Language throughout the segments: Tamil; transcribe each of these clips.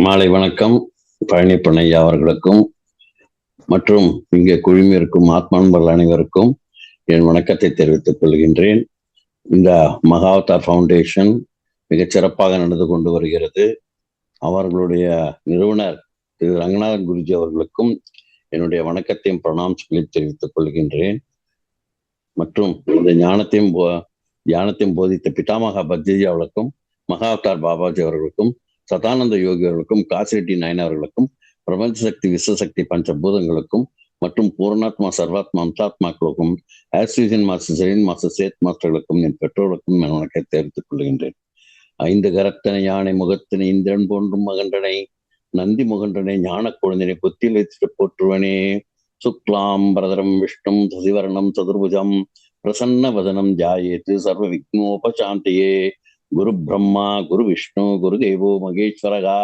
மாலை வணக்கம். பழனி பொன்னையா அவர்களுக்கும் மற்றும் இங்கே குழுமியிருக்கும் ஆத்மான்பர்கள் அனைவருக்கும் என் வணக்கத்தை தெரிவித்துக் கொள்கின்றேன். இந்த மகாவதார் ஃபவுண்டேஷன் மிகச்சிறப்பாக நடந்து கொண்டு வருகிறது. அவர்களுடைய நிறுவனர் திரு ரங்கநாதன் குருஜி அவர்களுக்கும் என்னுடைய வணக்கத்தையும் பிரணாம்ஸ்களையும் தெரிவித்துக் கொள்கின்றேன். மற்றும் இந்த ஞானத்தையும் போதித்த பிதாமகா பத்ரிஜி அவர்களுக்கும், மகாவதார் பாபாஜி அவர்களுக்கும், சதானந்த யோகி அவர்களுக்கும், காசிரெட்டி நாயன் அவர்களுக்கும், பிரபஞ்ச சக்தி விஸ்வசக்தி பஞ்சபூதங்களுக்கும் மற்றும் பூர்ணாத்மா சர்வாத்மா அம்சாத்மாக்களுக்கும், ஆஸ்ட்ரிஜன் மாஸ்டர் செரின் மாஸ்டர் சேத் மாஸ்டர்களுக்கும், என் பெற்றோர்களுக்கும் என் வணக்கத்தை தெரிவித்துக் கொள்கின்றேன். 5 கரத்தனை யானை முகத்தினை இந்திரன் போன்றும் மகன்றனை நந்தி முகன்றனை ஞான குழந்தினை புத்தியில் வைத்துட்டு போற்றுவனே. சுக்லாம் பரதரம் விஷ்ணும் சசிவரணம் சதுர்புஜம் பிரசன்ன வதனம் ஜாயேத்து சர்வ விக்னோபசாந்தியே. குரு பிரம்மா குரு விஷ்ணு குரு தேவோ மகேஸ்வரகா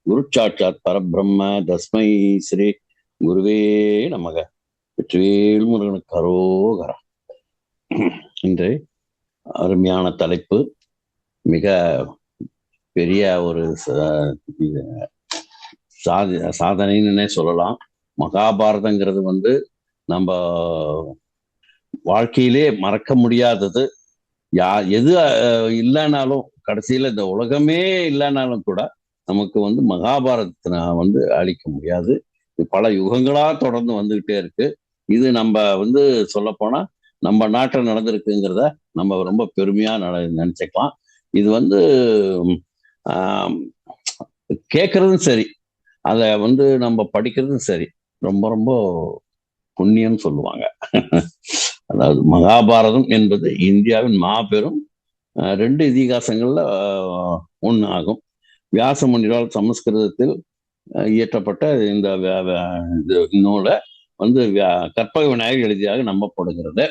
குரு சாட்சாத் பரபிரம்ம தஸ்மை ஸ்ரீ குருவே நமக. வெற்றிவேல் முருகனுக்கு அரோகரா. இன்று அருமையான தலைப்பு, மிக பெரிய ஒரு சாதனைன்னு சொல்லலாம். மகாபாரதங்கிறது நம்ம வாழ்க்கையிலே மறக்க முடியாதது. எது இல்லைனாலும், கடைசியில இந்த உலகமே இல்லைனாலும் கூட நமக்கு மகாபாரதத்தை அழிக்க முடியாது. பல யுகங்களா தொடர்ந்து வந்துகிட்டே இருக்கு. இது நம்ம சொல்ல போனா நம்ம நாட்டில் நடந்திருக்குங்கிறத நம்ம ரொம்ப பெருமையா நினைச்சுக்கலாம். இது கேட்கறதும் சரி, அதை நம்ம படிக்கிறதும் சரி, ரொம்ப ரொம்ப புண்ணியம் சொல்லுவாங்க. அதாவது மகாபாரதம் என்பது இந்தியாவின் மாபெரும் 2 இதிகாசங்கள்ல ஒன்று ஆகும். வியாச முனிவரால் சமஸ்கிருதத்தில் இயற்றப்பட்ட இந்த நூலை கற்பக விநாயகர் எழுதியாக நம்பப்படுகிறது.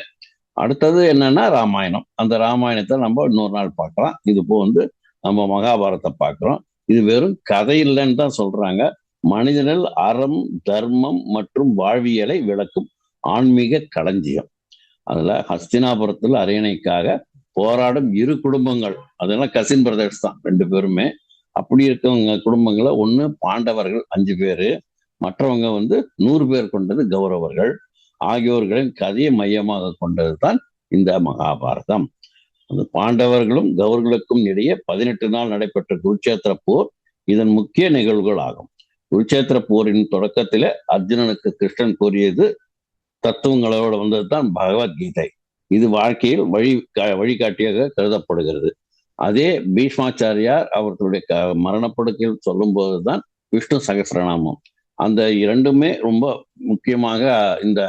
அடுத்தது என்னன்னா ராமாயணம். அந்த ராமாயணத்தை நம்ம இன்னொரு நாள் பார்க்கலாம். இது நம்ம மகாபாரதத்தை பார்க்கிறோம். இது வெறும் கதை இல்லைன்னு தான் சொல்றாங்க. மனிதனில் அறம், தர்மம் மற்றும் வாழ்வியலை விளக்கும் ஆன்மீக களஞ்சியம். அதுல ஹஸ்தினாபுரத்தில் அரியணைக்காக போராடும் 2 குடும்பங்கள், அதெல்லாம் கசின் பிரதர்ஸ் தான் 2 பேருமே. அப்படி இருக்கவங்க குடும்பங்களை ஒண்ணு பாண்டவர்கள் 5 பேரு, மற்றவங்க 100 பேர் கொண்டது கௌரவர்கள். ஆகியோர்களின் கதையை மையமாக கொண்டது தான் இந்த மகாபாரதம். அந்த பாண்டவர்களும் கௌரவர்களுக்கும் இடையே 18 நாள் நடைபெற்ற குருட்சேத்திர போர் இதன் முக்கிய நிகழ்வுகள் ஆகும். குருட்சேத்திர போரின் தொடக்கத்தில அர்ஜுனனுக்கு கிருஷ்ணன் கூறியது தத்துவங்களோட வந்ததுதான் பகவத்கீதை. இது வாழ்க்கையில் வழிகாட்டியாக கருதப்படுகிறது. அதே பீஷ்மாச்சாரியார் அவர்களுடைய மரணப்படுக்கையில் சொல்லும் போதுதான் விஷ்ணு சகஸ்ரநாமம். அந்த 2மே ரொம்ப முக்கியமாக இந்த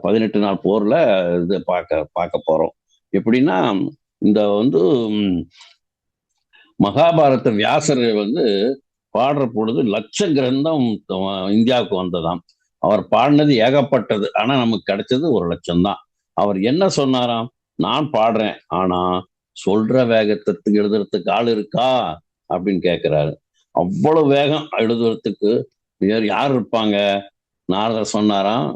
18 நாள் போர்ல இது பார்க்க போறோம். எப்படின்னா, இந்த மகாபாரத வியாசர் பாடுற பொழுது 1,00,000 கிரந்தம் இந்தியாவுக்கு வந்ததாம். அவர் பாடினது ஏகப்பட்டது, ஆனா நமக்கு கிடைச்சது 1,00,000 தான். அவர் என்ன சொன்னாராம்? நான் பாடுறேன், ஆனா சொல்ற வேகத்துக்கு எழுதுறதுக்கு ஆள் இருக்கா அப்படின்னு கேட்கிறாரு. அவ்வளவு வேகம் எழுதுறதுக்கு வேறு யார் இருப்பாங்க? நாரதர் சொன்னாராம்,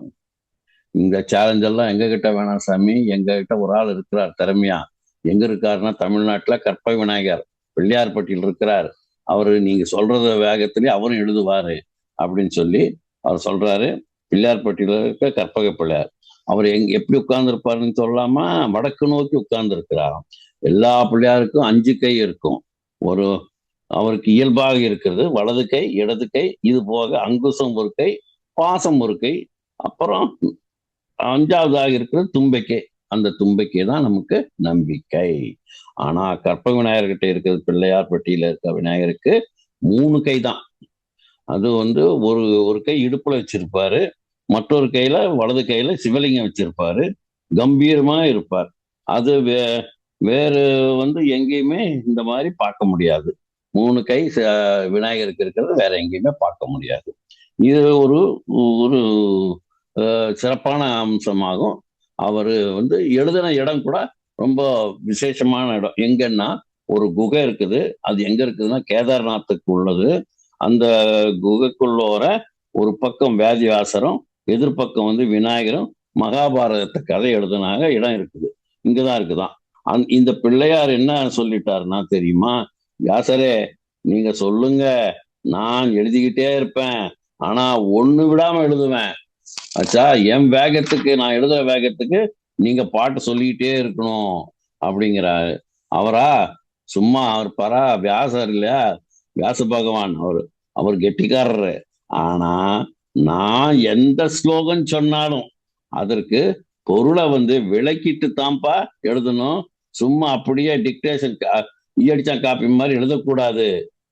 இந்த சேலஞ்ச் எல்லாம் எங்க கிட்ட வேணாம் சாமி, எங்க கிட்ட ஒரு ஆள் இருக்கிறார் திறமையா. எங்க இருக்காருன்னா தமிழ்நாட்டுல கற்பக விநாயகர் பிள்ளையார்பட்டியில் இருக்கிறார். அவரு நீங்க சொல்றத வேகத்திலேயே அவரும் எழுதுவாரு அப்படின்னு சொல்லி அவர் சொல்றாரு. பிள்ளையார்பட்டியில இருக்க கற்பக பிள்ளையார் அவர் எப்படி உட்கார்ந்து இருப்பாருன்னு சொல்லாம வடக்கு நோக்கி உட்கார்ந்து இருக்கிறாராம். எல்லா பிள்ளையாருக்கும் 5 கை இருக்கும். அவருக்கு இயல்பாக இருக்கிறது வலது கை, இடது கை, இது போக அங்குசம் ஒரு கை, பாசம் ஒரு கை, அப்புறம் 5வதாக இருக்கிறது தும்பிக்கை. அந்த தும்பிக்கை தான் நமக்கு நம்பிக்கை. ஆனா கற்பக விநாயகர்கிட்ட இருக்கிறது, பிள்ளையார்பட்டியில இருக்க விநாயகருக்கு 3 கை தான். அது ஒரு கை இடுப்புல வச்சிருப்பாரு, மற்றொரு கையில வலது கையில சிவலிங்கம் வச்சிருப்பாரு, கம்பீரமா இருப்பார். அது வேறு எங்கேயுமே இந்த மாதிரி பார்க்க முடியாது. 3 கை விநாயகருக்கு இருக்கிறது வேற எங்கேயுமே பார்க்க முடியாது. இது ஒரு சிறப்பான அம்சமாகும். அவரு எழுதின இடம் கூட ரொம்ப விசேஷமான இடம். எங்கன்னா ஒரு குகை இருக்குது. அது எங்க இருக்குதுன்னா கேதார்நாத்துக்கு உள்ளது. அந்த குகைக்குள்ளோர ஒரு பக்கம் வேதிவியாசரும், எதிர்பக்கம் விநாயகரும் மகாபாரதத்தை கதை எழுதினாங்க இடம் இருக்குது. இங்கதான் இருக்குதான். இந்த பிள்ளையார் என்ன சொல்லிட்டாருன்னா தெரியுமா? வியாசரே, நீங்க சொல்லுங்க, நான் எழுதிக்கிட்டே இருப்பேன். ஆனா ஒண்ணு விடாம எழுதுவேன். ஆச்சா, என் வேகத்துக்கு, நான் எழுதுற வேகத்துக்கு நீங்க பாட்டு சொல்லிக்கிட்டே இருக்கணும் அப்படிங்கிறாரு. அவரா சும்மா அவர் பரா வியாசர் இல்லையா, வியாச பகவான் அவர். அவர் கெட்டிக்காரரு. ஆனா நான் எந்த ஸ்லோகன் சொன்னாலும் அதற்கு பொருளை விளக்கிட்டு தான்ப்பா எழுதணும். சும்மா அப்படியே டிக்டேஷன் ஈயடிச்சா காப்பி மாதிரி எழுதக்கூடாது.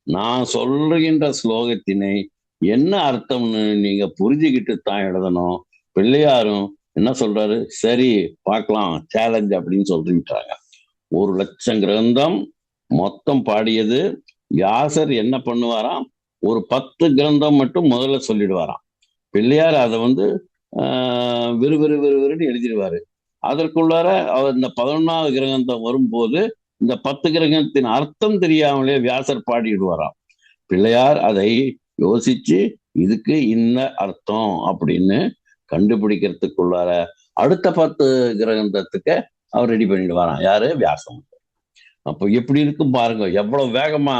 நான் சொல்லுகின்ற ஸ்லோகத்தினை என்ன அர்த்தம்னு நீங்க புரிஞ்சுக்கிட்டு தான் எழுதணும். பிள்ளையாரும் என்ன சொல்றாரு, சரி பார்க்கலாம் சேலஞ்ச் அப்படின்னு சொல்லிட்டாங்க. 1,00,000 கிரந்தம் மொத்தம் பாடியது. வியாசர் என்ன பண்ணுவாராம், ஒரு 10 கிரந்தம் மட்டும் முதல்ல சொல்லிடுவாராம். பிள்ளையார் அதை விறுவிறு விறுவிறுன்னு எழுதிடுவாரு. அதற்குள்ளார அவர் இந்த 11வது கிரகந்தம் வரும்போது இந்த 10 கிரகத்தின் அர்த்தம் தெரியாமலே வியாசர் பாடிடுவாராம். பிள்ளையார் அதை யோசிச்சு இதுக்கு இந்த அர்த்தம் அப்படின்னு கண்டுபிடிக்கிறதுக்குள்ளார அடுத்த 10 கிரகந்தத்துக்கு அவர் ரெடி பண்ணிடுவாராம். யாரு, வியாசம். அப்போ எப்படி இருக்கும் பாருங்க, எவ்வளவு வேகமா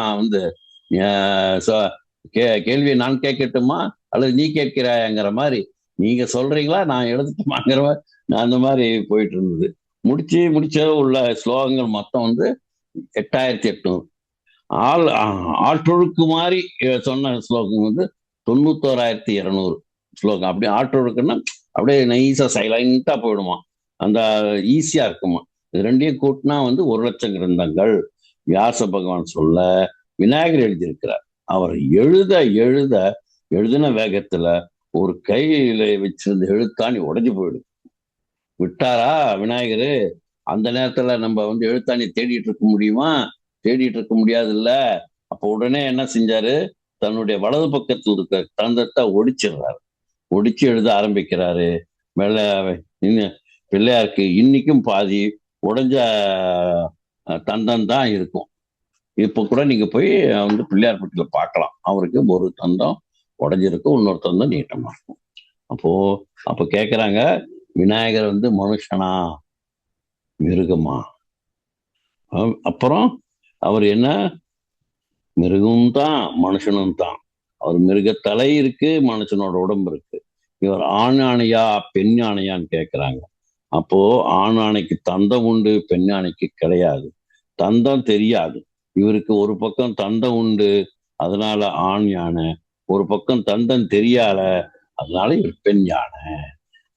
கேள்வியை நான் கேட்கட்டுமா அல்லது நீ கேட்கிறாயங்கிற மாதிரி, நீங்க சொல்றீங்களா நான் எழுதட்டுமாங்கிற மாதிரி அந்த மாதிரி போயிட்டு இருந்தது. முடிச்ச உள்ள ஸ்லோகங்கள் மொத்தம் 8,800. ஆற்றொழுக்கு மாதிரி சொன்ன ஸ்லோகம் 91,200 ஸ்லோகம். அப்படியே ஆற்றொழுக்குன்னா அப்படியே நைஸா சைலண்டா போயிடுமா, அந்த ஈஸியா இருக்குமா. இது ரெண்டையும் கூட்டினா 1,00,000 கிரந்தங்கள். வியாச பகவான் சொல்ல விநாயகர் எழுதியிருக்கிறார். அவர் எழுத எழுத எழுதின வேகத்துல ஒரு கையில வச்சிருந்த எழுத்தாணி உடைஞ்சு போயிடுது. விட்டாரா விநாயகரு? அந்த நேரத்துல நம்ம எழுத்தாணி தேடிட்டு இருக்க முடியுமா? தேடிட்டு இருக்க முடியாது இல்ல. அப்ப உடனே என்ன செஞ்சாரு, தன்னுடைய வலது பக்கத்தில் இருக்க தந்தத்தை ஒடிச்சிடுறாரு. ஒடிச்சு எழுத ஆரம்பிக்கிறாரு. மேல பிள்ளையாருக்கு இன்னைக்கும் பாதி உடைஞ்ச தந்தம் தான் இருக்கும். இப்ப கூட நீங்க போய் பிள்ளையார் பட்டியில பார்க்கலாம். அவருக்கு ஒரு தந்தம் உடைஞ்சிருக்கும், இன்னொரு தந்தம் நீட்டமா இருக்கும். அப்ப கேக்குறாங்க, விநாயகர் மனுஷனா மிருகமா? அப்புறம் அவர் என்ன, மிருகம் தான் மனுஷனும் தான். அவர் மிருக தலை இருக்கு, மனுஷனோட உடம்பு இருக்கு. இவர் ஆண் யானையா பெண் யானையான்னு கேட்கிறாங்க. அப்போ ஆண் யானைக்கு தந்தம் உண்டு, பெண் யானைக்கு கிடையாது. தந்தம் தெரியாது. இவருக்கு ஒரு பக்கம் தந்தம் உண்டு, அதனால ஆண் யானை. ஒரு பக்கம் தந்தம் தெரியாத, அதனால இவர் பெண் யானை.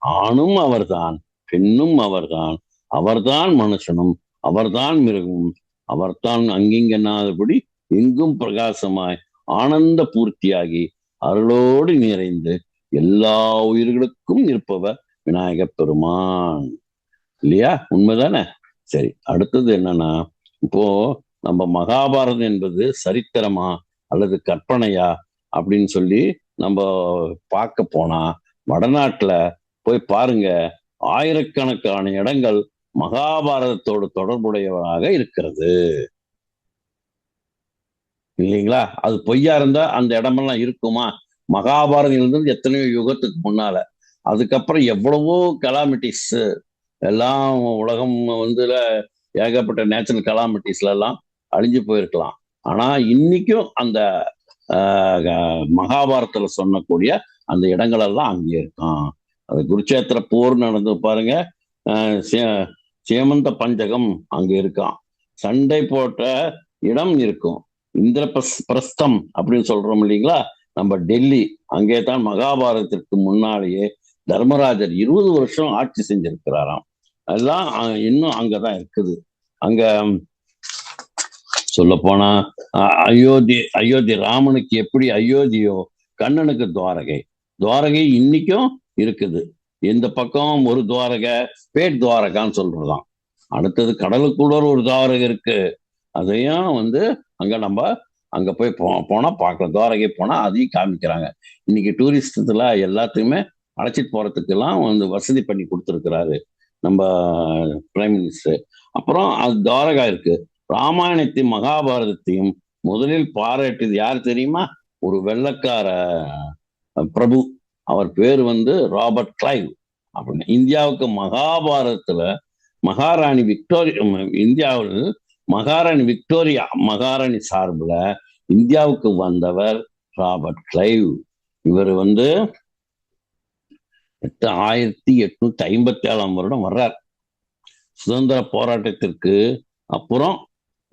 ஆணும் அவர்தான், பெண்ணும் அவர்தான். அவர்தான் மனுஷனும், அவர்தான் மிருகமும். அவர்தான் அங்கிங்கனாதபடி எங்கும் பிரகாசமாய் ஆனந்த பூர்த்தியாகி அருளோடு நிறைந்து எல்லா உயிர்களுக்கும் இருப்பவர் விநாயக பெருமான். இல்லையா? உண்மைதானே? சரி, அடுத்தது என்னன்னா, இப்போ நம்ம மகாபாரதம் என்பது சரித்திரமா அல்லது கற்பனையா அப்படின்னு சொல்லி நம்ம பார்க்க போனா, வடநாட்டுல போய் பாருங்க, ஆயிரக்கணக்கான இடங்கள் மகாபாரதத்தோடு தொடர்புடையவராக இருக்கிறது. இல்லைங்களா? அது பொய்யா இருந்தா அந்த இடமெல்லாம் இருக்குமா? மகாபாரதம் இருந்தது எத்தனையோ யுகத்துக்கு முன்னால. அதுக்கப்புறம் எவ்வளவோ கலாமிட்டிஸ் எல்லாம் உலகம் ஏகப்பட்ட நேச்சுரல் கலாமிட்டிஸ்ல எல்லாம் அழிஞ்சு போயிருக்கலாம். ஆனா இன்னைக்கும் அந்த மகாபாரதத்துல சொன்னக்கூடிய அந்த இடங்கள் எல்லாம் அங்கே இருக்கும். அது குருச்சேத்திர போர் நடந்து பாருங்க, சேமந்த பஞ்சகம் அங்க இருக்கான். சண்டை போட்ட இடம் இருக்கும். இந்திர பிரஸ்தம் அப்படின்னு சொல்றோம் இல்லைங்களா, நம்ம டெல்லி, அங்கே தான் மகாபாரதத்திற்கு முன்னாலேயே தர்மராஜர் 20 வருஷம் ஆட்சி செஞ்சிருக்கிறாராம். எல்லாம் இன்னும் அங்கதான் இருக்குது. அங்க சொல்ல போனா அயோத்தி ராமனுக்கு எப்படி அயோத்தியோ, கண்ணனுக்கு துவாரகை. துவாரகை இன்னைக்கும் இருக்குது. இந்த பக்கம் ஒரு துவாரகை பேட் துவாரகான்னு சொல்றதாம். அடுத்தது கடலுக்குள்ள ஒரு துவாரகை இருக்கு. அதையும் அங்க நம்ம அங்க போய் போனா பார்க்கலாம். துவாரகை போனா அதையும் காமிக்கிறாங்க. இன்னைக்கு டூரிஸ்ட்ல எல்லாத்துக்குமே அழைச்சிட்டு போறதுக்கு எல்லாம் வசதி பண்ணி கொடுத்துருக்கிறாரு நம்ம பிரைம் மினிஸ்டர். அப்புறம் அது துவாரகா இருக்கு. ராமாயணத்தையும் மகாபாரதத்தையும் முதலில் பாராட்டியது யார் தெரியுமா? ஒரு வெள்ளக்கார பிரபு. அவர் பேர் ராபர்ட் கிளைவ் அப்படின்னு. இந்தியாவுக்கு மகாபாரதத்துல மகாராணி விக்டோரியா, இந்தியாவில் மகாராணி விக்டோரியா மகாராணி சார்பில் இந்தியாவுக்கு வந்தவர் ராபர்ட் கிளைவ். இவர் வந்து 1857 வர்றார். சுதந்திர போராட்டத்திற்கு அப்புறம்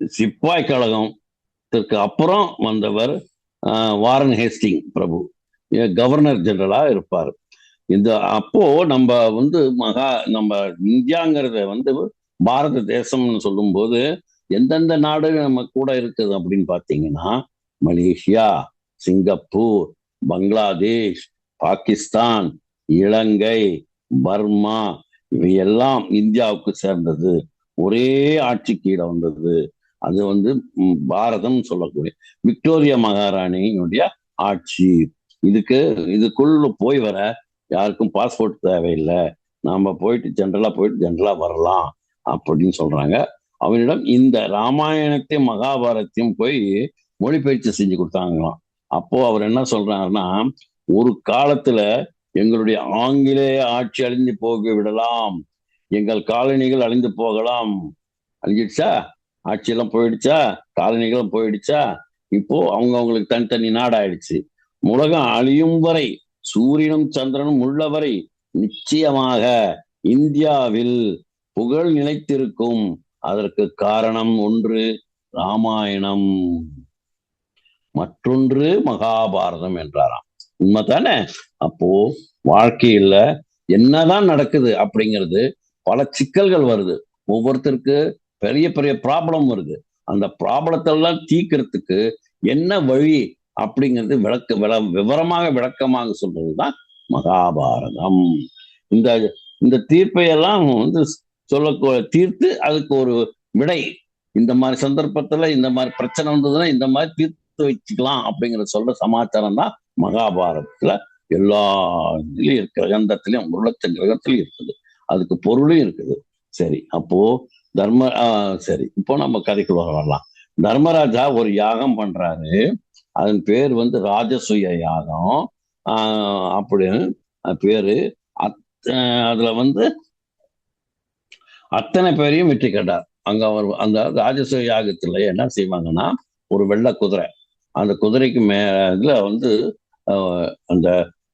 சிப்பாய் கழகத்திற்கு அப்புறம் வந்தவர் வாரன் ஹேஸ்டிங் பிரபு கவர்னர் ஜெனரலா இருப்பார். இந்த அப்போ நம்ம வந்து நம்ம இந்தியாங்கிறத வந்து பாரத தேசம்னு சொல்லும் போது எந்தெந்த நாடு நம்ம கூட இருக்குது அப்படின்னு பாத்தீங்கன்னா, மலேசியா, சிங்கப்பூர், பங்களாதேஷ், பாகிஸ்தான், இலங்கை, பர்மா, இவையெல்லாம் இந்தியாவுக்கு சேர்ந்தது. ஒரே ஆட்சி கீழே வந்தது. அது வந்து பாரதம் சொல்லக்கூடிய விக்டோரியா மகாராணியினுடைய ஆட்சி. இதுக்குள்ள போய் வர யாருக்கும் பாஸ்போர்ட் தேவையில்லை, நாம போயிட்டு ஜென்ரலா வரலாம் அப்படின்னு சொல்றாங்க. அவனிடம் இந்த ராமாயணத்தையும் மகாபாரத்தையும் போய் மொழிபெயர்ச்சி செஞ்சு கொடுத்தாங்களாம். அப்போ அவர் என்ன சொல்றாருன்னா, ஒரு காலத்துல எங்களுடைய ஆங்கிலேய ஆட்சி அழிந்து போக விடலாம், எங்கள் காலனிகள் அழிந்து போகலாம். அழிஞ்சிடுச்சா? ஆட்சியெல்லாம் போயிடுச்சா? காலனிகளும் போயிடுச்சா? இப்போ அவங்களுக்கு தனித்தனி நாடாயிடுச்சு. உலகம் அழியும் வரை, சூரியனும் சந்திரனும் உள்ளவரை நிச்சயமாக இந்தியாவில் புகழ் நிலைத்திருக்கும். அதற்கு காரணம் ஒன்று ராமாயணம், மற்றொன்று மகாபாரதம் என்றாராம். உண்மைதானே? அப்போ வாழ்க்கையில என்னதான் நடக்குது அப்படிங்கிறது, பல சிக்கல்கள் வருது, ஒவ்வொருத்தருக்கு பெரிய பெரிய ப்ராப்ளம் வருது. அந்த ப்ராப்ளத்தெல்லாம் தீர்க்கறதுக்கு என்ன வழி அப்படிங்கிறது விவரமாக விளக்கமாக சொல்றதுதான் மகாபாரதம். இந்த இந்த தீர்ப்பையெல்லாம் வந்து தீர்த்து அதுக்கு ஒரு விடை, இந்த மாதிரி சந்தர்ப்பத்துல இந்த மாதிரி பிரச்சனை வந்ததுன்னா இந்த மாதிரி தீர்த்து வச்சுக்கலாம் அப்படிங்கிற சொல்ற சமாச்சாரம் தான் மகாபாரதத்துல எல்லா இதுலயும் இருக்கு. கிரகந்தத்திலையும் 1,00,000 கிரகத்திலையும் இருக்குது, அதுக்கு பொருளும் இருக்குது. சரி, அப்போ சரி, இப்போ நம்ம கதைக்குள்ள வரலாம். தர்மராஜா ஒரு யாகம் பண்றாரு. அதன் பேர் வந்து ராஜசூய யாகம் அப்படின்னு பேரு. அதுல வந்து அத்தனை பேரையும் வெற்றி கட்டார். அங்க அவர் அந்த ராஜசூய யாகத்துல என்ன செய்வாங்கன்னா, ஒரு வெள்ளை குதிரை, அந்த குதிரைக்கு இதுல வந்து அந்த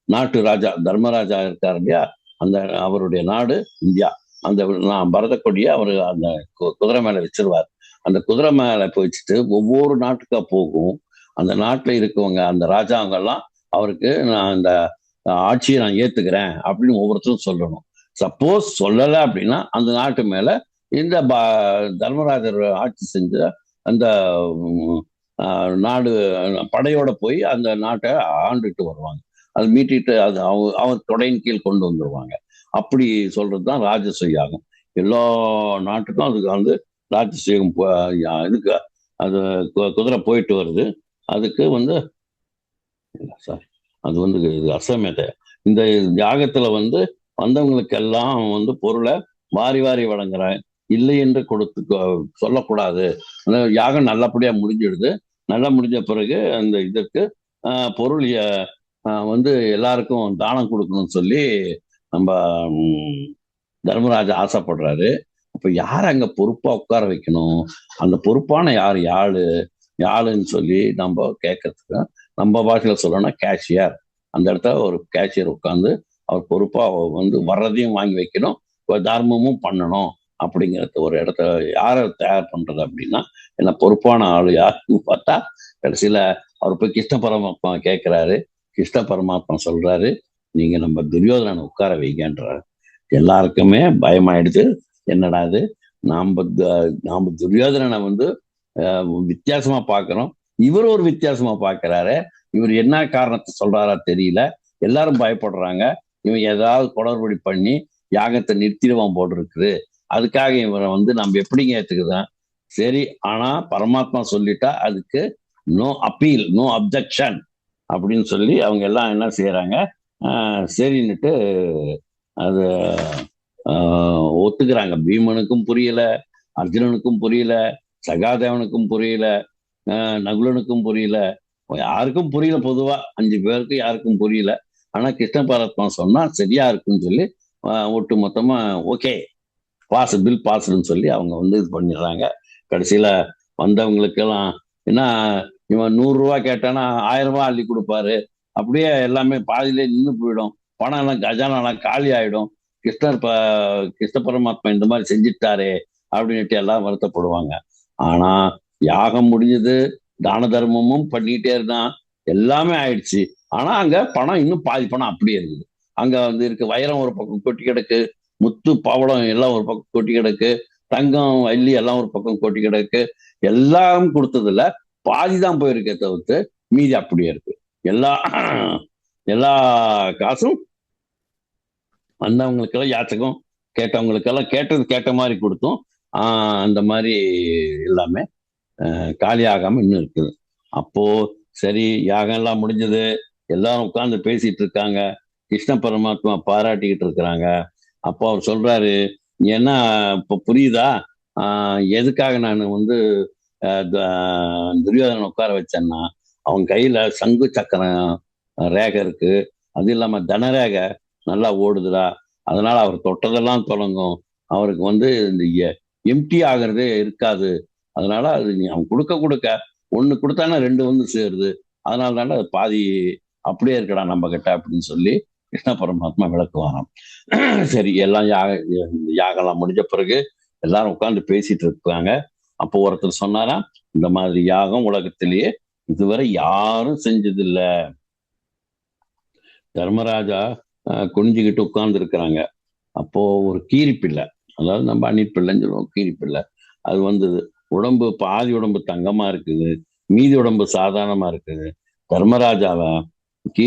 நாட்டு ராஜா தர்மராஜா இருக்கார் இல்லையா, அந்த அவருடைய நாடு இந்தியா, அந்த பரத கொடியை அவர் அந்த குதிரை மேல வச்சிருவார். அந்த குதிரை மேல போயிச்சுட்டு ஒவ்வொரு நாட்டுக்கா போகும். அந்த நாட்டுல இருக்கவங்க அந்த ராஜாங்க எல்லாம் அவருக்கு நான் அந்த ஆட்சியை நான் ஏத்துக்கிறேன் அப்படின்னு ஒவ்வொருத்தரும் சொல்லணும். சப்போஸ் சொல்லலை அப்படின்னா அந்த நாட்டு மேல இந்த தர்மராஜர் ஆட்சி செஞ்ச அந்த நாடு படையோட போய் அந்த நாட்டை ஆண்டுட்டு வருவாங்க. அது மீட்டிட்டு அது அவர் தொடையின் கீழ் கொண்டு வந்துருவாங்க. அப்படி சொல்றதுதான் ராஜசூயாகம். எல்லா நாட்டுக்கும் அதுக்கு வந்து ராஜசூயம் இதுக்கு அது குதிரை போயிட்டு வருது. அதுக்கு வந்து சாரி, அது வந்து அசமேத. இந்த யாகத்துல வந்து வந்தவங்களுக்கெல்லாம் வந்து பொருளை வாரி வாரி வழங்குறேன், இல்லை என்று கொடுத்து சொல்லக்கூடாது. அந்த யாகம் நல்லபடியா முடிஞ்சிடுது. நல்லா முடிஞ்ச பிறகு அந்த இதற்கு பொருள் வந்து எல்லாருக்கும் தானம் கொடுக்கணும்னு சொல்லி நம்ம தர்மராஜா ஆசைப்படுறாரு. அப்ப யார் அங்க பொறுப்பா உட்கார வைக்கணும், அந்த பொறுப்பான யாழுன்னு சொல்லி நம்ம கேட்கறதுக்கு, நம்ம பாஷையில சொல்லணும்னா கேஷியர். அந்த இடத்துல ஒரு கேஷியர் உட்காந்து அவர் பொறுப்பா வந்து வர்றதையும் வாங்கி வைக்கணும், தர்மமும் பண்ணணும் அப்படிங்கிறது ஒரு இடத்த யாரை தயார் பண்றது அப்படின்னா, என்ன பொறுப்பான ஆளு யாருன்னு பார்த்தா கடைசியில அவர் போய் கிருஷ்ண பரமாத்மா கேட்கிறாரு. கிருஷ்ண பரமாத்மா சொல்றாரு, நீங்க நம்ம துரியோதனனை உட்கார வைங்கன்றாரு. எல்லாருக்குமே பயமாயிடுது. என்னடா இது, நாம துரியோதனனை வந்து வித்தியாசமா பாக்குறோம், இவர் ஒரு வித்தியாசமா பாக்குறாரு, இவர் என்ன காரணத்தை சொல்றாரா தெரியல. எல்லாரும் பயப்படுறாங்க, இவன் ஏதாவது குளறுபடி பண்ணி யாகத்தை நிறுத்திடுவான் போட்டு இருக்குது, அதுக்காக இவரை வந்து நம்ம எப்படிங்க ஏத்துக்குதான். சரி, ஆனா பரமாத்மா சொல்லிட்டா அதுக்கு நோ அப்பீல், நோ அப்ஜெக்ஷன் அப்படின்னு சொல்லி அவங்க எல்லாம் என்ன செய்யறாங்க, சரின்னுட்டு அது ஒத்துக்கிறாங்க. பீமனுக்கும் புரியல, அர்ஜுனனுக்கும் புரியல, சகாதேவனுக்கும் புரியல, நகுலனுக்கும் புரியல, யாருக்கும் புரியல. பொதுவா 5 பேருக்கு யாருக்கும் புரியல. ஆனா கிருஷ்ண பரமாத்மா சொன்னா சரியா இருக்குன்னு சொல்லி ஒட்டு மொத்தமா ஓகே பில் பாஸ்ன்னு சொல்லி அவங்க வந்து இது பண்ணிடுறாங்க. கடைசியில வந்தவங்களுக்கெல்லாம் என்ன இவன் 100 ரூபா கேட்டானா 1000 ரூபாய் அள்ளி கொடுப்பாரு. அப்படியே எல்லாமே பாதியிலே நின்று போயிடும். பணம் எல்லாம் கஜானாலாம் காலி ஆயிடும். கிருஷ்ணர் கிருஷ்ண பரமாத்மா இந்த மாதிரி செஞ்சுட்டாரே அப்படின்ட்டு எல்லாம் வருத்தப்படுவாங்க. ஆனா யாகம் முடிஞ்சது, தான தர்மமும் பண்ணிட்டே இருந்தான், எல்லாமே ஆயிடுச்சு. ஆனா அங்க பணம் இன்னும் பாதி பணம் அப்படியே இருக்குது. அங்க வந்து இருக்கு வைரம் ஒரு பக்கம் கொட்டி கிடக்கு, முத்து பவளம் எல்லாம் ஒரு பக்கம் கொட்டி கிடக்கு, தங்கம் வெள்ளி எல்லாம் ஒரு பக்கம் கொட்டி கிடக்கு. எல்லாம் கொடுத்ததுல பாதி தான் போயிருக்கே தவிர்த்து மீதி அப்படியே இருக்கு. எல்லா எல்லா காசும் வந்தவங்களுக்கெல்லாம் யாச்சகம், கேட்டவங்களுக்கெல்லாம் கேட்டது கேட்ட மாதிரி கொடுத்தோம். அந்த மாதிரி எல்லாமே காலி ஆகாம இன்னும் இருக்குது. அப்போ சரி, யாகம் எல்லாம் முடிஞ்சது, எல்லாரும் உட்கார்ந்து பேசிட்டு இருக்காங்க, கிருஷ்ண பரமாத்மா பாராட்டிக்கிட்டு இருக்கிறாங்க. அப்போ அவர் சொல்றாரு, நீ என்ன இப்ப புரியுதா எதுக்காக நான் வந்து துரியோதனன் உட்கார வச்சேன்னா, அவன் கையில சங்கு சக்கரம் ரேகை இருக்கு, அது இல்லாம தனரேகை நல்லா ஓடுதுடா, அதனால அவர் தொட்டதெல்லாம் தொடங்கும், அவருக்கு வந்து இந்த எம்டி ஆகிறதே இருக்காது. அதனால அது நீ அவன் கொடுக்க கொடுக்க ஒண்ணு கொடுத்தானா ரெண்டு வந்து சேருது, அதனால தானே அது பாதி அப்படியே இருக்கடா நம்ம கிட்ட அப்படின்னு சொல்லி கிருஷ்ண பரமாத்மா விளக்குவாராம். சரி, எல்லாம் யாகெல்லாம் முடிஞ்ச பிறகு எல்லாரும் உட்கார்ந்து பேசிட்டு இருக்காங்க. அப்போ ஒருத்தர் சொன்னாராம், இந்த மாதிரி யாகம் உலகத்திலேயே இதுவரை யாரும் செஞ்சதில்ல. தர்மராஜா குனிஞ்சுக்கிட்டு உட்கார்ந்து இருக்கிறாங்க. அப்போ ஒரு கீரிப்பிள்ளை, அதாவது நம்ம அணிப்பிள்ளைன்னு சொல்லுவோம், கீரிப்பிள்ளை, அது வந்தது. உடம்பு பாதி உடம்பு தங்கமா இருக்குது, மீதி உடம்பு சாதாரணமா இருக்குது. தர்மராஜாவை கீ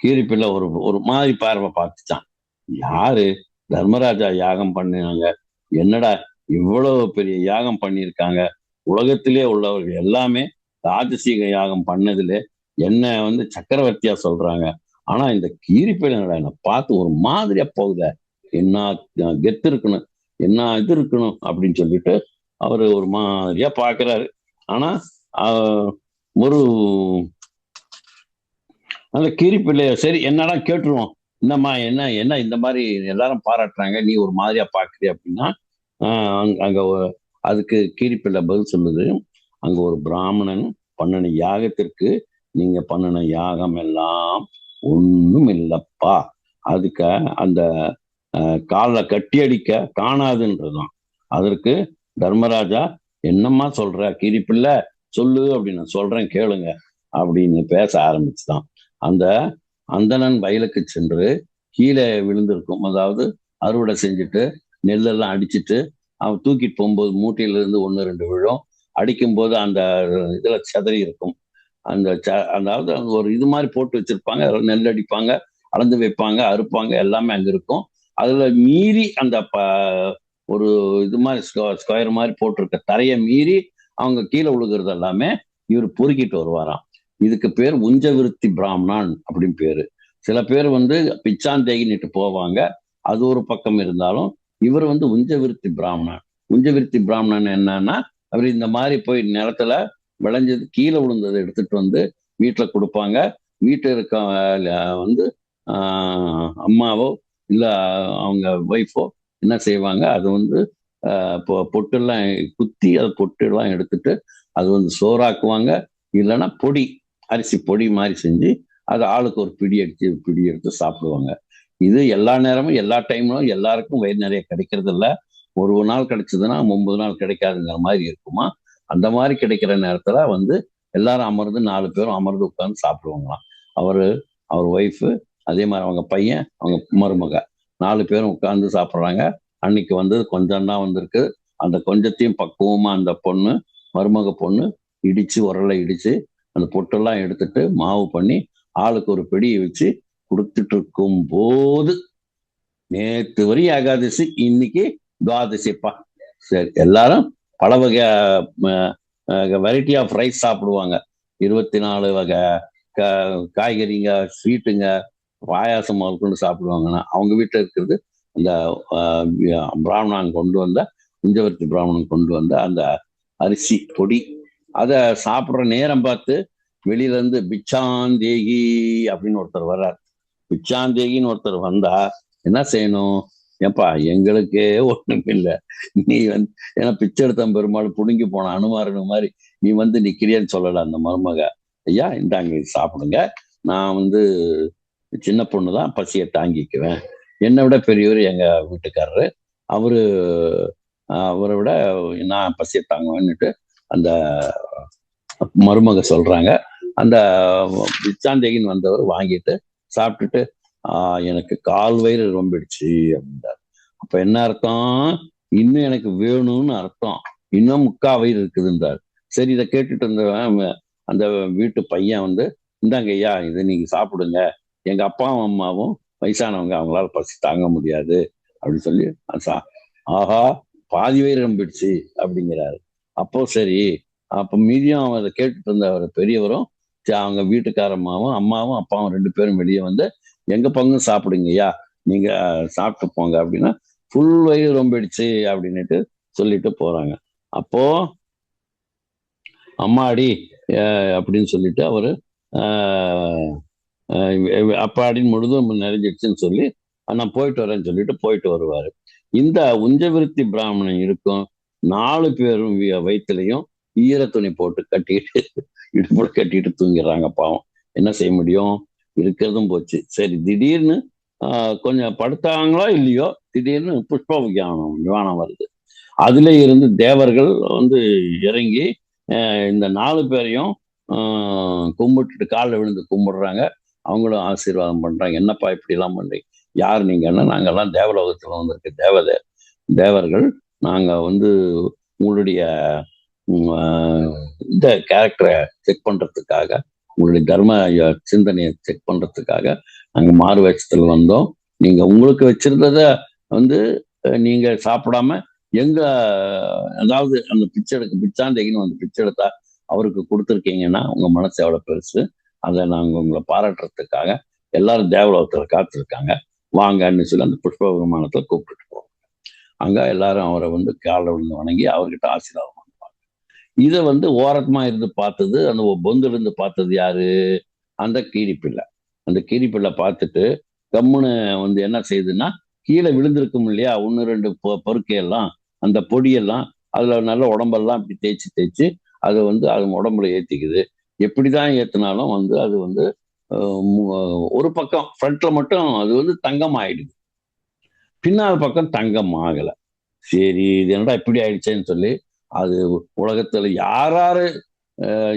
கீரிப்பிள்ளை ஒரு ஒரு மாதிரி பார்வை பார்த்துச்சான். யாரு? தர்மராஜா யாகம் பண்ணினாங்க, என்னடா இவ்வளவு பெரிய யாகம் பண்ணியிருக்காங்க, உலகத்திலே உள்ளவர்கள் எல்லாமே ராஜசீக யாகம் பண்ணதுல என்ன வந்து சக்கரவர்த்தியா சொல்றாங்க. ஆனா இந்த கீரிப்பிள்ளை என்னை பார்த்து ஒரு மாதிரியா போகுத, என்ன கெத்து இருக்கணும், என்ன இது இருக்கணும் அப்படின்னு சொல்லிட்டு அவரு ஒரு மாதிரியா பாக்குறாரு. ஆனா ஒரு அந்த கீரிப்பிள்ளைய சரி என்னடா கேட்டுருவோம், என்னம்மா என்ன என்ன இந்த மாதிரி எல்லாரும் பாராட்டுறாங்க, நீ ஒரு மாதிரியா பாக்குறிய அப்படின்னா, அங்க அதுக்கு கீரிப்பிள்ளை பதில் சொல்லுது, அங்க ஒரு பிராமணன் பண்ணின யாகத்திற்கு நீங்க பண்ணின யாகம் எல்லாம் ஒண்ணும் இல்லப்பா, அதுக்கு அந்த காலில் கட்டி அடிக்க காணாதுன்றதுதான். அதற்கு தர்மராஜா, என்னம்மா சொல்ற கீரிப்பிள்ளை, சொல்லு அப்படின்னு, சொல்றேன் கேளுங்க அப்படின்னு பேச ஆரம்பிச்சுதான். அந்த அந்தணன் வயலுக்கு சென்று கீழே விழுந்திருக்கும், அதாவது அறுவடை செஞ்சுட்டு நெல்லெல்லாம் அடிச்சுட்டு அவன் தூக்கிட்டு போகும்போது மூட்டையில இருந்து ஒன்று ரெண்டு விழும், அடிக்கும் போது அந்த இதுல செதறி இருக்கும். அந்த அதாவது ஒரு இது மாதிரி போட்டு வச்சிருப்பாங்க, அதில் நெல் அடிப்பாங்க, அளந்து வைப்பாங்க, அறுப்பாங்க, எல்லாமே அங்க இருக்கும். அதுல மீறி அந்த ஒரு இது மாதிரி ஸ்கொயர் மாதிரி போட்டிருக்க தரையை மீறி அவங்க கீழே விழுகிறது எல்லாமே இவர் பொறுக்கிட்டு வருவாராம். இதுக்கு பேர் உஞ்சவிருத்தி பிராமணன் அப்படின்னு பேரு. சில பேர் வந்து பிச்சாந்தேகின்னுட்டு போவாங்க, அது ஒரு பக்கம் இருந்தாலும் இவர் வந்து உஞ்சவிருத்தி பிராமணன். உஞ்சவிருத்தி பிராமணன் என்னன்னா, அவர் இந்த மாதிரி போய் நிலத்துல விளைஞ்சது கீழே விழுந்ததை எடுத்துட்டு வந்து வீட்டுல கொடுப்பாங்க. வீட்டில் இருக்க வந்து அம்மாவோ இல்ல அவங்க ஒய்ஃபோ என்ன செய்வாங்க, அது வந்து பொட்டெல்லாம் குத்தி அது பொட்டெல்லாம் எடுத்துட்டு அது வந்து சோறாக்குவாங்க, இல்லைன்னா பொடி, அரிசி பொடி மாதிரி செஞ்சு அது ஆளுக்கு ஒரு பிடி எடுத்து சாப்பிடுவாங்க. இது எல்லா நேரமும் எல்லா டைம்லும் எல்லாருக்கும் வயிறு நிறைய கிடைக்கிறது இல்லை. ஒரு நாள் கிடைச்சதுன்னா 9 நாள் கிடைக்காதுங்கிற மாதிரி இருக்குமா. அந்த மாதிரி கிடைக்கிற நேரத்துல வந்து எல்லாரும் அமர்ந்து 4 பேரும் அமர்ந்து உட்கார்ந்து சாப்பிடுவாங்களாம். அவர் ஒய்ஃபு, அதே மாதிரி அவங்க பையன், அவங்க மருமக, 4 பேரும் உட்கார்ந்து சாப்பிட்றாங்க. அன்னைக்கு வந்து கொஞ்சம் தான் வந்திருக்கு. அந்த கொஞ்சத்தையும் பக்குவமா அந்த பொண்ணு, மருமக பொண்ணு இடிச்சு, உரலை இடிச்சு அந்த பொட்டெல்லாம் எடுத்துட்டு மாவு பண்ணி ஆளுக்கு ஒரு பிடியை வச்சு கொடுத்துட்டு இருக்கும் போது, நேற்று வரை ஏகாதசி, இன்னைக்கு துவாதசிப்பா. சரி, எல்லாரும் பல வகை வெரைட்டி ஆஃப் ரைஸ் சாப்பிடுவாங்க. 24 வகை காய்கறிங்க, ஸ்வீட்டுங்க, பாயாசம் முதற்கொண்டு சாப்பிடுவாங்கன்னா, அவங்க வீட்டில் இருக்கிறது அந்த பிராமணன் கொண்டு வந்த, குஞ்சவர்த்தி பிராமணன் கொண்டு வந்த அந்த அரிசி பொடி. அதை சாப்பிட்ற நேரம் பார்த்து வெளியில இருந்து பிச்சாந்தேகி அப்படின்னு ஒருத்தர் வர்றார். பிச்சாந்தேகின்னு ஒருத்தர் வந்தா என்ன செய்யணும், ஏப்பா எங்களுக்கே ஒண்ணும் இல்லை, நீ வந்து ஏன்னா பிச்சை எடுத்தன் பெருமாள் புடுங்கி போன அனுமாரனு மாதிரி நீ வந்து நிக்கிறியன்னு சொல்லல அந்த மருமக. ஐயா இந்தாங்க இது சாப்பிடுங்க, நான் வந்து சின்ன பொண்ணு தான், பசியை தாங்கிக்குவேன். என்னை விட பெரியவர் எங்க வீட்டுக்காரரு, அவரு அவரை விட நான் பசியை தாங்குவேன்னுட்டு அந்த மருமக சொல்றாங்க. அந்த பிச்சாந்தேகின்னு வந்தவர் வாங்கிட்டு சாப்பிட்டுட்டு, எனக்கு கால் வயிறு ரொம்பிடுச்சு அப்படின்றார். அப்ப என்ன அர்த்தம்? இன்னும் எனக்கு வேணும்னு அர்த்தம். இன்னும் முக்கா வயிறு இருக்குதுன்றார். சரி, இதை கேட்டுட்டு இருந்த அந்த வீட்டு பையன் வந்து, இந்தாங்க ஐயா இதை நீங்க சாப்பிடுங்க, எங்க அப்பாவும் அம்மாவும் வயசானவங்க, அவங்களால பசி தாங்க முடியாது அப்படின்னு சொல்லி ஆஹா பாதி வயிறு ரொம்பிடுச்சு அப்படிங்கிறாரு. அப்போ சரி, அப்ப மீதியும் அதை கேட்டுட்டு இருந்த ஒரு பெரியவரும் அவங்க வீட்டுக்காரம்மாவும் அம்மாவும் அப்பாவும் ரெண்டு பேரும் வெளியே வந்து, எங்க பங்கும் சாப்பிடுங்கய்யா, நீங்க சாப்பிட்டு போங்க அப்படின்னா, ஃபுல் வயிறு ரொம்பிடுச்சு அப்படின்னுட்டு சொல்லிட்டு போறாங்க. அப்போ அம்மாடி அப்படின்னு சொல்லிட்டு அவரு அப்பாடின்னு முழுதும் நிறைஞ்சிடுச்சுன்னு சொல்லி நான் போயிட்டு வரேன்னு சொல்லிட்டு போயிட்டு வருவாரு. இந்த உஞ்சவிருத்தி பிராமணன் இருக்கும் 4 பேரும் வயிற்றுலையும் ஈர துணி போட்டு கட்டிட்டு இடுப்புல கட்டிட்டு தூங்கிடுறாங்க. பாவம், என்ன செய்ய முடியும், இருக்கிறதும் போச்சு. சரி, திடீர்னு கொஞ்சம் படுத்தாங்களோ இல்லையோ, திடீர்னு புஷ்ப விமானம் வருது. அதுல இருந்து தேவர்கள் வந்து இறங்கி இந்த 4 பேரையும் கும்பிட்டுட்டு காலில் விழுந்து கும்பிடுறாங்க. அவங்களும் ஆசீர்வாதம் பண்றாங்க. என்னப்பா இப்படி எல்லாம் பண்றீங்க, யார் நீங்கன்னா, நாங்கெல்லாம் தேவலோகத்துல வந்திருக்க தேவர்கள், நாங்க வந்து உங்களுடைய இந்த கேரக்டரை செக் பண்றதுக்காக, உங்களுடைய தர்ம சிந்தனையை செக் பண்றதுக்காக நாங்க மாறு வேஷத்துல வந்தோம். நீங்க உங்களுக்கு வச்சிருந்தத வந்து நீங்க சாப்பிடாம எங்க, அதாவது அந்த பிச்சாந்தேகின்னு வந்து பிச்சை எடுத்தா அவருக்கு கொடுத்துருக்கீங்கன்னா உங்க மனசு எவ்வளவு பெருசு, அதை நாங்க உங்களை பாராட்டுறதுக்காக எல்லாரும் தேவலோகத்துல காத்திருக்காங்க, வாங்கன்னு சொல்லி அந்த புஷ்ப விமானத்துல கூப்பிட்டுட்டு போவோம். அங்க எல்லாரும் அவரை வந்து காலில் விழுந்து வணங்கி அவர்கிட்ட ஆசீர்வாதம் பண்ணுவாங்க. இதை வந்து ஓரமா இருந்து பார்த்தது, அந்த பொந்துல இருந்து பார்த்தது யாரு? அந்த கீரிப்பிள்ளை. அந்த கீரிப்பிள்ளை பார்த்துட்டு கம்முன்னு வந்து என்ன செய்யுதுன்னா, கீழே விழுந்திருக்கும் இல்லையா ஒன்று ரெண்டு பொறுக்கையெல்லாம், அந்த பொடியெல்லாம் அதுல நல்ல உடம்பெல்லாம் இப்படி தேய்ச்சி தேய்ச்சி அதை வந்து அது உடம்புல ஏத்திக்குது. எப்படிதான் ஏத்தினாலும் வந்து அது வந்து ஒரு பக்கம் ஃப்ரண்ட்ல மட்டும் அது வந்து தங்கம் ஆயிடுது, பின்னால் பக்கம் தங்கம் ஆகல. சரி, இது என்னடா இப்படி ஆயிடுச்சேன்னு சொல்லி அது உலகத்துல யாராரு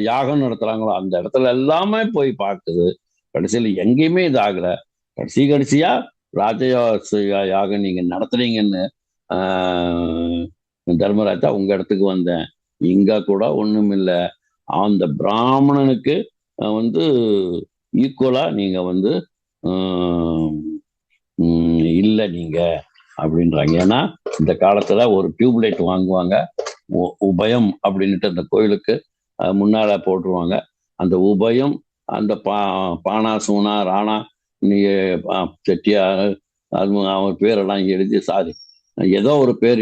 யாகம் நடத்துறாங்களோ அந்த இடத்துல எல்லாமே போய் பார்க்குது. கடைசியில் எங்கேயுமே இது ஆகல. கடைசியா யாகம் நீங்க நடத்துறீங்கன்னு தர்மராஜா உங்க இடத்துக்கு வந்தேன், இங்க கூட ஒண்ணும் இல்லை, அந்த பிராமணனுக்கு வந்து ஈக்குவலா நீங்க வந்து இல்லை நீங்க அப்படின்றாங்க. ஏன்னா இந்த காலத்துல ஒரு டியூப்லைட் வாங்குவாங்க, உபயம் அப்படின்ட்டு அந்த கோயிலுக்கு முன்னால போட்டுருவாங்க. அந்த உபயம், அந்த பானா சூனா ராணா நீ செட்டியார் அது அவன் பேரெல்லாம் எழுதி, சாரி ஏதோ ஒரு பேர்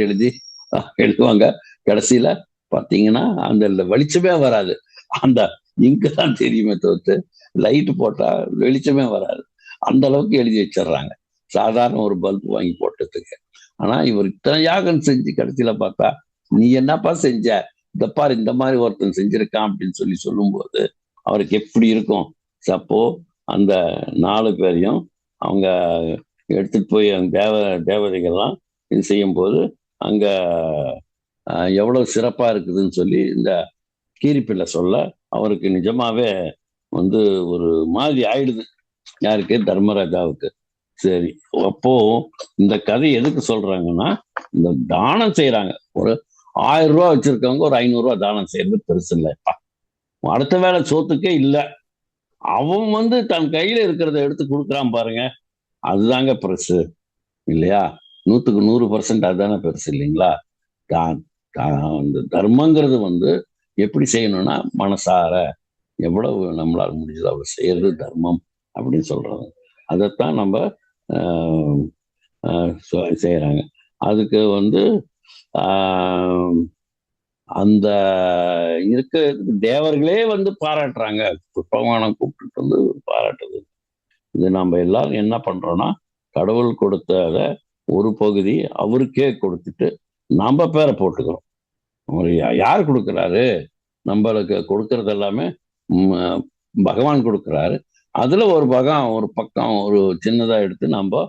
எழுதுவாங்க. கடைசியில பார்த்தீங்கன்னா அந்த வெளிச்சமே வராது, அந்த இங்கு தான் தெரியுமே தவிர்த்து லைட்டு போட்டா வெளிச்சமே வராது. அந்த அளவுக்கு எழுதி வச்சிடுறாங்க சாதாரண ஒரு பல்ப் வாங்கி போட்டதுக்கு. ஆனா இவர் இத்தனை யாகம் செஞ்சு கடைசியில பார்த்தா, நீ என்னப்பா செஞ்ச, இந்த பாரு இந்த மாதிரி ஒருத்தன் செஞ்சிருக்கான் அப்படின்னு சொல்லி சொல்லும்போது அவருக்கு எப்படி இருக்கும். அப்போ அந்த 4 பேரையும் அவங்க எடுத்துட்டு போய் அந்த தேவதைகள்லாம் இது செய்யும் போது அங்க எவ்வளவு சிறப்பா இருக்குதுன்னு சொல்லி இந்த கீரிப்பிள்ளை சொல்ல அவருக்கு நிஜமாவே வந்து ஒரு மாதிரி ஆயிடுது. யாருக்கு? தர்மராஜாவுக்கு. சரி, அப்போ இந்த கதை எதுக்கு சொல்றாங்கன்னா, இந்த தானம் செய்யறாங்க, ஒரு 1000 ரூபா வச்சிருக்கவங்க ஒரு 500 ரூபா தானம் செய்யறது பெருசு இல்லைப்பா. அடுத்த வேலை சோத்துக்கே இல்லை, அவன் வந்து தன் கையில இருக்கிறத எடுத்து கொடுக்குறான் பாருங்க, அதுதாங்க பெருசு இல்லையா? 100க்கு 100% அதுதானே பெருசு இல்லைங்களா? தான் இந்த தர்மங்கிறது வந்து எப்படி செய்யணும்னா, மனசார எவ்வளவு நம்மளால முடிஞ்சது அவ்வளவு செய்யறது தர்மம் அப்படின்னு சொல்றாங்க. அதைத்தான் நம்ம செய்யறாங்க. அதுக்கு வந்து அந்த இருக்க தேவர்களே வந்து பாராட்டுறாங்க, புஷ்பவானம் கூப்பிட்டு வந்து பாராட்டுது. இது நம்ம எல்லாரும் என்ன பண்றோம்னா, கடவுள் கொடுத்த ஒரு பகுதி அவருக்கே கொடுத்துட்டு நம்ம பேரை போட்டுக்கிறோம். யார் கொடுக்குறாரு? நம்மளுக்கு கொடுக்கறது எல்லாமே ம், பகவான் கொடுக்குறாரு. அதுல ஒரு பகம், ஒரு பக்கம் ஒரு சின்னதா எடுத்து நம்ம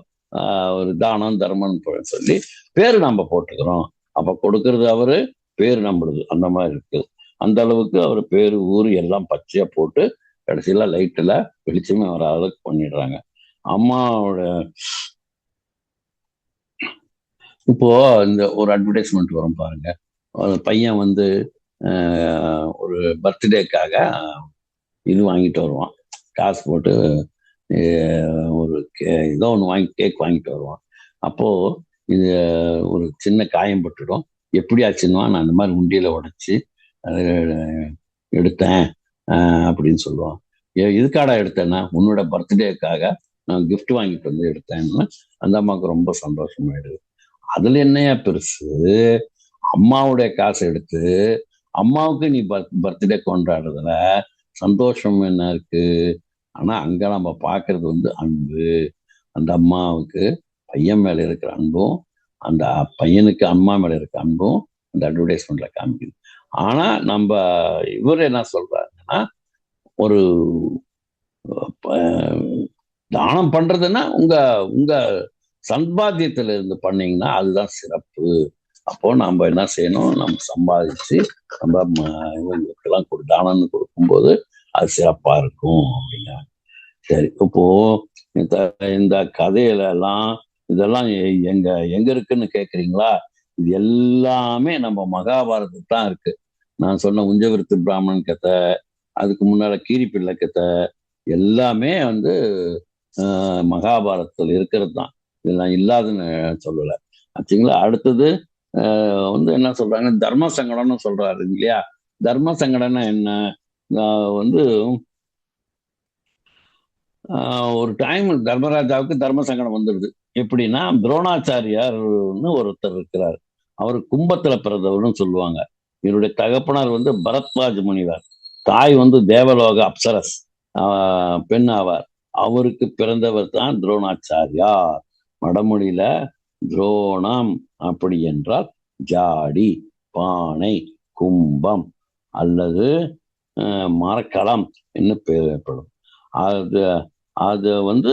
ஒரு தானம் தர்மம் சொல்லி பேரு நம்ம போட்டுக்கிறோம். அப்ப கொடுக்கறது அவரு, பேரு நம்மளுது, அந்த மாதிரி இருக்குது. அந்த அளவுக்கு அவர் பேரு ஊரு எல்லாம் பச்சையா போட்டு கடைசியில லைட்ல வெளிச்சமே வர அளவுக்கு பண்ணிடுறாங்க. அம்மாவோட இப்போ இந்த ஒரு அட்வர்டைஸ்மெண்ட் வரும் பாருங்க. ஒரு பையன் வந்து ஒரு பர்த்டேக்காக இது வாங்கிட்டு வருவான். காசு போட்டு ஒரு ஏதோ ஒன்று வாங்கி கேக் வாங்கிட்டு வருவான். அப்போ இது ஒரு சின்ன காயம் பட்டுடும். எப்படி ஆச்சுன்னா, நான் அந்த மாதிரி உண்டியில உடைச்சி அது எடுத்தேன் அப்படின்னு சொல்லுவான். இதுக்காடா எடுத்தேன்னா, உன்னோட பர்த்டேக்காக நான் கிஃப்ட் வாங்கிட்டு வந்து எடுத்தேன்னு அந்த அம்மாவுக்கு ரொம்ப சந்தோஷமாயிடுது. அதுல என்னையா பெருசு? அம்மாவுடைய காசை எடுத்து அம்மாவுக்கு நீ பர்த்டே கொண்டாடுறதுல சந்தோஷம் என்ன இருக்கு? ஆனா அங்க நம்ம பாக்குறது வந்து அன்பு. அந்த அம்மாவுக்கு பையன் மேல இருக்கிற அன்பும், அந்த பையனுக்கு அம்மா மேல இருக்கிற அன்பும் அந்த அட்வர்டைஸ்மெண்ட்ல காமிக்குது. ஆனா நம்ம இவர் என்ன சொல்றாருன்னா, ஒரு தானம் பண்றதுன்னா உங்க உங்க சம்பாத்தியத்துல இருந்து பண்ணீங்கன்னா அதுதான் சிறப்பு. அப்போ நம்ம என்ன செய்யணும்? நம்ம சம்பாதிச்சு நம்ம இவங்களுக்கெல்லாம் தானம்னு கொடுக்கும்போது அது சிறப்பா இருக்கும் அப்படிங்க. சரி, இப்போ இந்த இந்த கதையில எல்லாம் இதெல்லாம் எங்க எங்க இருக்குன்னு கேக்குறீங்களா? இது எல்லாமே நம்ம மகாபாரதத்துல தான் இருக்கு. நான் சொன்ன உஞ்சவிருத்து பிராமணன் கதை, அதுக்கு முன்னால கீரி பிள்ளை கதை, எல்லாமே வந்து மகாபாரதத்தில் இருக்கிறது தான். இதெல்லாம் இல்லாதுன்னு சொல்லலை. ஆச்சுங்களா? அடுத்தது வந்து என்ன சொல்றாங்க, தர்ம சங்கடம்னு சொல்றாரு இல்லையா? தர்ம சங்கடம்னா என்ன? வந்து ஒரு டைம் தர்மராஜாவுக்கு தர்ம சங்கடம் வந்துடுது. எப்படின்னா, துரோணாச்சாரியார்னு ஒருத்தர் இருக்கிறார். அவர் கும்பத்துல பிறந்தவர்னு சொல்லுவாங்க. இவருடைய தகப்பனார் வந்து பரத்வாஜ் முனிவர். தாய் வந்து தேவலோக அப்சரஸ் பெண் ஆவார். அவருக்கு பிறந்தவர் தான் துரோணாச்சாரியார். வடமொழியில துரோணம் அப்படி என்றால் ஜாடி, பானை, கும்பம் அல்லது மரக்கலம் என்று பெயரப்படும். அது அது வந்து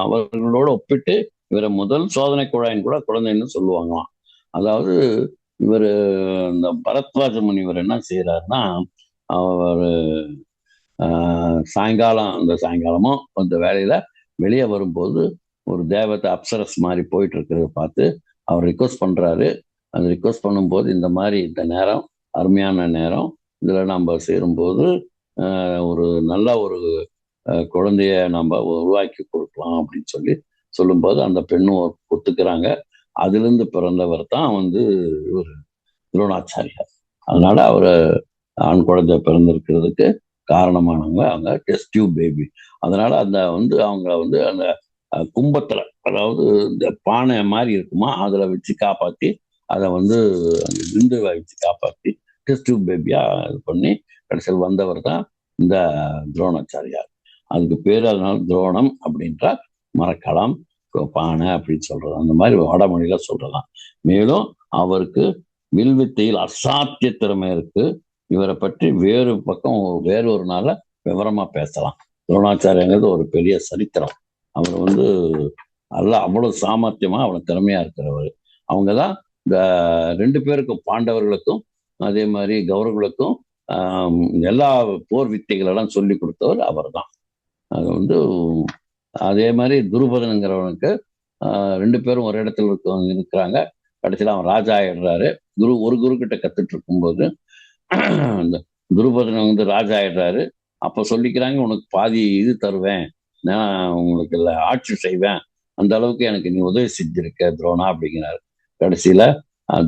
அவர்களோட ஒப்பிட்டு இவரை முதல் சோதனை குழாயின் கூட குழந்தைன்னு சொல்லுவாங்களாம். அதாவது இவர் இந்த பரத்வாஜ முனிவர் என்ன செய்யறாருன்னா, அவர் சாயங்காலமும் அந்த வேலையில வெளியே வரும்போது ஒரு தேவத்தை அப்சரஸ் மாதிரி போயிட்டு இருக்கிறத பார்த்து அவர் ரிக்வஸ்ட் பண்றாரு. அந்த ரிக்வஸ்ட் பண்ணும்போது இந்த மாதிரி இந்த நேரம் அருமையான நேரம், இதுல நம்ம சேரும்போது ஒரு நல்ல ஒரு குழந்தைய நம்ம உருவாக்கி கொடுக்கலாம் அப்படின்னு சொல்லி சொல்லும்போது அந்த பெண்ணும் ஒத்துக்கிறாங்க. அதுல இருந்து பிறந்தவர் தான் வந்து இவர் துரோணாச்சாரியார். அதனால அவர் ஆண் குழந்தை பிறந்திருக்கிறதுக்கு காரணமானவங்க அவங்க டெஸ்ட் டியூப் பேபி. அதனால அந்த வந்து அவங்க வந்து அந்த கும்பத்துல, அதாவது இந்த பானை மாதிரி இருக்குமா, அதுல வச்சு காப்பாத்தி அதை வந்து அந்த விந்துவை வச்சு காப்பாத்தி டெஸ்ட் டியூப் பேபியா இது பண்ணி கடைசியில் வந்தவர் தான் இந்த துரோணாச்சாரியார். அதுக்கு பேர் அதனால துரோணம் அப்படின்ற மரக்கலம், பானை அப்படின்னு சொல்றது. அந்த மாதிரி வடமொழியில சொல்றதான். மேலும் அவருக்கு வில்வித்தையில் அசாத்திய திறமை இருக்கு. இவரை பற்றி வேறு பக்கம் வேறு ஒரு நாள விவரமா பேசலாம். துரோணாச்சாரியங்கிறது ஒரு பெரிய சரித்திரம். அவர் வந்து அவ்வளவு சாமர்த்தியமா அவ்வளவு திறமையா இருக்கிறவர். அவங்கதான் இந்த 2 பேருக்கும், பாண்டவர்களுக்கும் அதே மாதிரி கௌரவர்களுக்கும் எல்லா போர் வித்தைகள் எல்லாம் சொல்லி கொடுத்தவர் அவர் தான். அது வந்து அதே மாதிரி துருபதனுங்கிறவனுக்கு 2 பேரும் ஒரு இடத்துல இருக்கிறாங்க. கடைசியில் அவன் ராஜா ஆயிடுறாரு. ஒரு குரு கிட்ட கத்துட்டு இருக்கும்போது இந்த துருபதனை வந்து ராஜா ஆயிடுறாரு. அப்ப சொல்லிக்கிறாங்க, உனக்கு பாதி இது தருவேன், நான் உங்களுக்கு ஆட்சி செய்வேன், அந்த அளவுக்கு எனக்கு நீ உதவி செஞ்சிருக்க துரோணா அப்படிங்கிறாரு. கடைசியில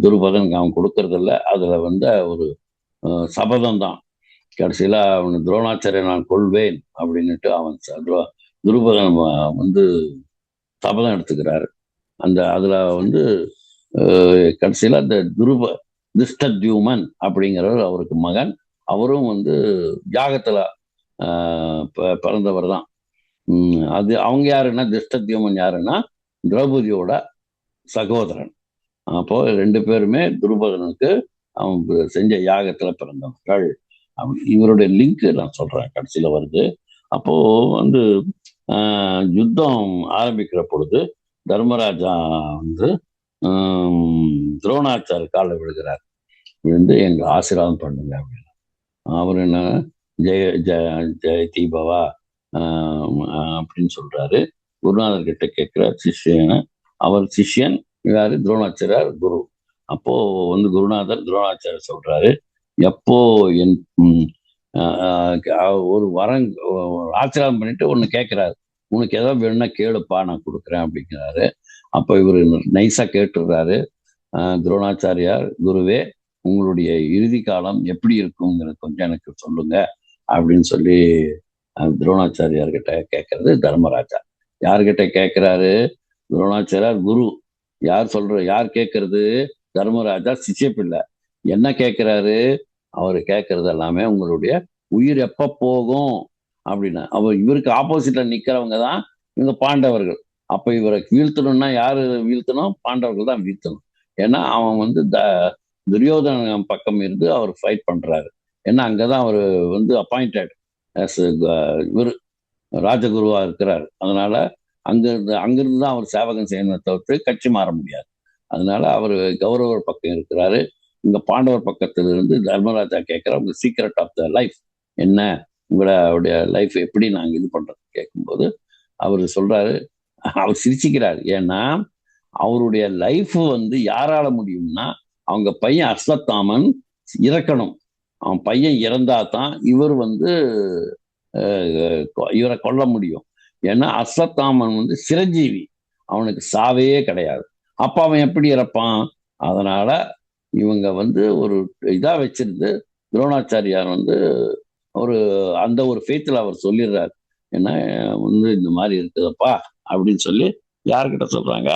துருபதனுக்கு அவன் கொடுக்கறது இல்லை. அதுல வந்து ஒரு சபதம் தான். கடைசியில அவன் துரோணாச்சாரிய நான் கொள்வேன் அப்படின்னுட்டு அவன் துருபதன் வந்து சபதம் எடுத்துக்கிறாரு. அந்த அதுல வந்து கடைசியில அந்த திருஷ்டத்யுமன் அப்படிங்கிறவர் அவருக்கு மகன். அவரும் வந்து யாகத்துல பிறந்தவர் தான். அது அவங்க யாருன்னா, திருஷ்டத்யுமன் யாருன்னா திரௌபதியோட சகோதரன். அப்போ 2 பேருமே துருபதனுக்கு அவன் செஞ்ச யாகத்துல பிறந்தவர்கள். இவருடைய லிங்க் நான் சொல்றேன், கடைசியில வருது. அப்போ வந்து யுத்தம் ஆரம்பிக்கிற பொழுது தர்மராஜா வந்து துரோணாச்சாரி காலில் விழுகிறார். விழுந்து எங்க ஆசீர்வாதம் பண்ணுங்க அப்படின்னு. அவர் என்ன, ஜெய ஜெய ஜெய தீபவா அப்படின்னு சொல்றாரு. குருநாதர் கிட்ட கேட்கிற சிஷ்யனை. அவர் சிஷ்யன் யாரு? துரோணாச்சாரியார் குரு. அப்போ வந்து குருநாதர் துரோணாச்சாரியர் சொல்றாரு, எப்போ என் ஒரு வரம் ஆசீர்வாதம் பண்ணிட்டு ஒண்ணு கேட்கிறாரு, உனக்கு ஏதாவது வேணும்னா கேளுப்பா நான் கொடுக்குறேன் அப்படிங்கிறாரு. அப்போ இவர் நைஸா கேட்டுடுறாரு, துரோணாச்சாரியார் குருவே, உங்களுடைய இறுதி காலம் எப்படி இருக்குங்கிறது கொஞ்சம் எனக்கு சொல்லுங்க அப்படின்னு சொல்லி துரோணாச்சாரியார்கிட்ட கேட்கறது தர்மராஜா. யார்கிட்ட கேட்கிறாரு? துரோணாச்சாரியார் குரு. யார் கேட்கறது? தர்மராஜா சிஷ்ய பிள்ளை. என்ன கேட்கிறாரு? அவர் கேட்கறது எல்லாமே உங்களுடைய உயிர் எப்ப போகும் அப்படின்னா. அவர் இவருக்கு ஆப்போசிட்ல நிக்கிறவங்க தான் இவங்க பாண்டவர்கள். அப்ப இவரை வீழ்த்தணும்னா யாரு வீழ்த்தணும்? பாண்டவர்கள் தான் வீழ்த்தணும். ஏன்னா அவன் வந்து துரியோதன பக்கம் இருந்து அவர் ஃபைட் பண்றாரு. ஏன்னா அங்கதான் அவர் வந்து அப்பாயிண்டட் இவர் ராஜகுருவா இருக்கிறார். அதனால அங்கிருந்து தான் அவர் சேவகம் செய்யணும், தவிர்த்து கட்சி மாற முடியாது. அதனால அவர் கௌரவர் பக்கம் இருக்கிறாரு. இங்க பாண்டவர் பக்கத்திலிருந்து தர்மராஜா கேட்கிற உங்க சீக்ரெட் ஆஃப் த லைஃப் என்ன, உங்களுடைய லைஃப் எப்படி நாங்க இது பண்றது கேட்கும்போது அவர் சொல்றாரு, அவர் சிரிச்சுக்கிறார். ஏன்னா அவருடைய லைஃப் வந்து யாரால முடியும்னா அவங்க பையன் அஸ்வத்தாமன் இறக்கணும். அவன் பையன் இறந்தா தான் இவர் வந்து இவரை கொல்ல முடியும். ஏன்னா அஸ்வத்தாமன் வந்து சிரஞ்சீவி, அவனுக்கு சாவே கிடையாது. அப்ப அவன் எப்படி இறப்பான்? அதனால இவங்க வந்து ஒரு இதா வச்சிருந்து துரோணாச்சாரியார் வந்து ஒரு அந்த ஒரு ஃபேத்தில் அவர் சொல்லிடுறாரு, ஏன்னா வந்து இந்த மாதிரி இருக்குதப்பா அப்படின்னு சொல்லி யார்கிட்ட சொல்றாங்க?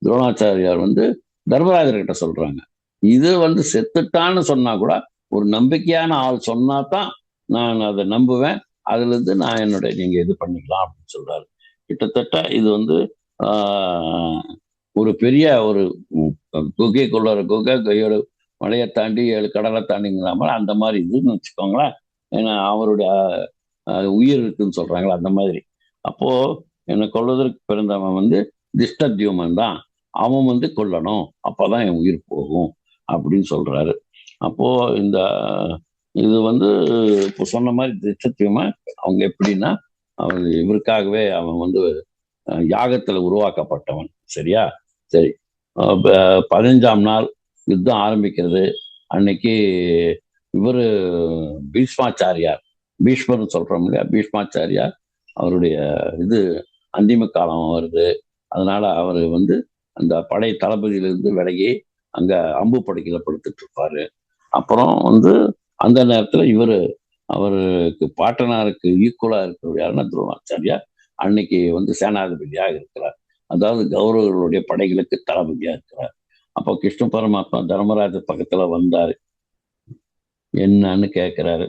துரோணாச்சாரியார் வந்து தர்மராஜர்கிட்ட சொல்றாங்க. இது வந்து செத்துட்டான்னு சொன்னா கூட ஒரு நம்பிக்கையான ஆள் சொன்னா தான் நான் அதை நம்புவேன். அதுல இருந்து நான் என்னுடைய நீங்க இது பண்ணிக்கலாம் அப்படின்னு சொல்றாரு. கிட்டத்தட்ட இது வந்து ஒரு பெரிய ஒரு குகை கையோட மலையை தாண்டி 7 கடலை தாண்டிங்கிற மாதிரி அந்த மாதிரி இதுன்னு வச்சுக்கோங்களேன். ஏன்னா அவருடைய உயிர் இருக்குன்னு சொல்றாங்களா அந்த மாதிரி. அப்போ என்னை கொள்வதற்கு பிறந்தவன் வந்து திஷ்டத்யுமன் தான், அவன் வந்து கொல்லணும், அப்பதான் என் உயிர் போகும் அப்படின்னு சொல்றாரு. அப்போ இந்த இது வந்து இப்போ சொன்ன மாதிரி திஷ்டத்யுமன் அவங்க எப்படின்னா அவன் இவருக்காகவே அவன் வந்து யாகத்துல உருவாக்கப்பட்டவன். சரியா? சரி. 15ஆம் நாள் யுத்தம் ஆரம்பிக்கிறது. அன்னைக்கு இவரு பீஷ்மாச்சாரியார், பீஷ்மர்னு சொல்றோம் இல்லையா, பீஷ்மாச்சாரியார் அவருடைய இது அந்திம காலம் வருது. அதனால அவர் வந்து அந்த படை தளபதியிலிருந்து விலகி அங்க அம்பு படைக்கல படுத்துட்டு இருப்பாரு. அப்புறம் வந்து அந்த நேரத்துல அவருக்கு பாட்டனாருக்கு ஈக்குவலா இருக்கிற யாருன்னா துரோணாச்சாரியார் அன்னைக்கு வந்து சேனாதிபதியாக இருக்கிறார். அதாவது கௌரவர்களுடைய படைகளுக்கு தளபதியா இருக்கிறார். அப்போ கிருஷ்ண பரமாத்மா தர்மராஜ பக்கத்துல வந்தாரு. என்னன்னு கேட்கிறாரு,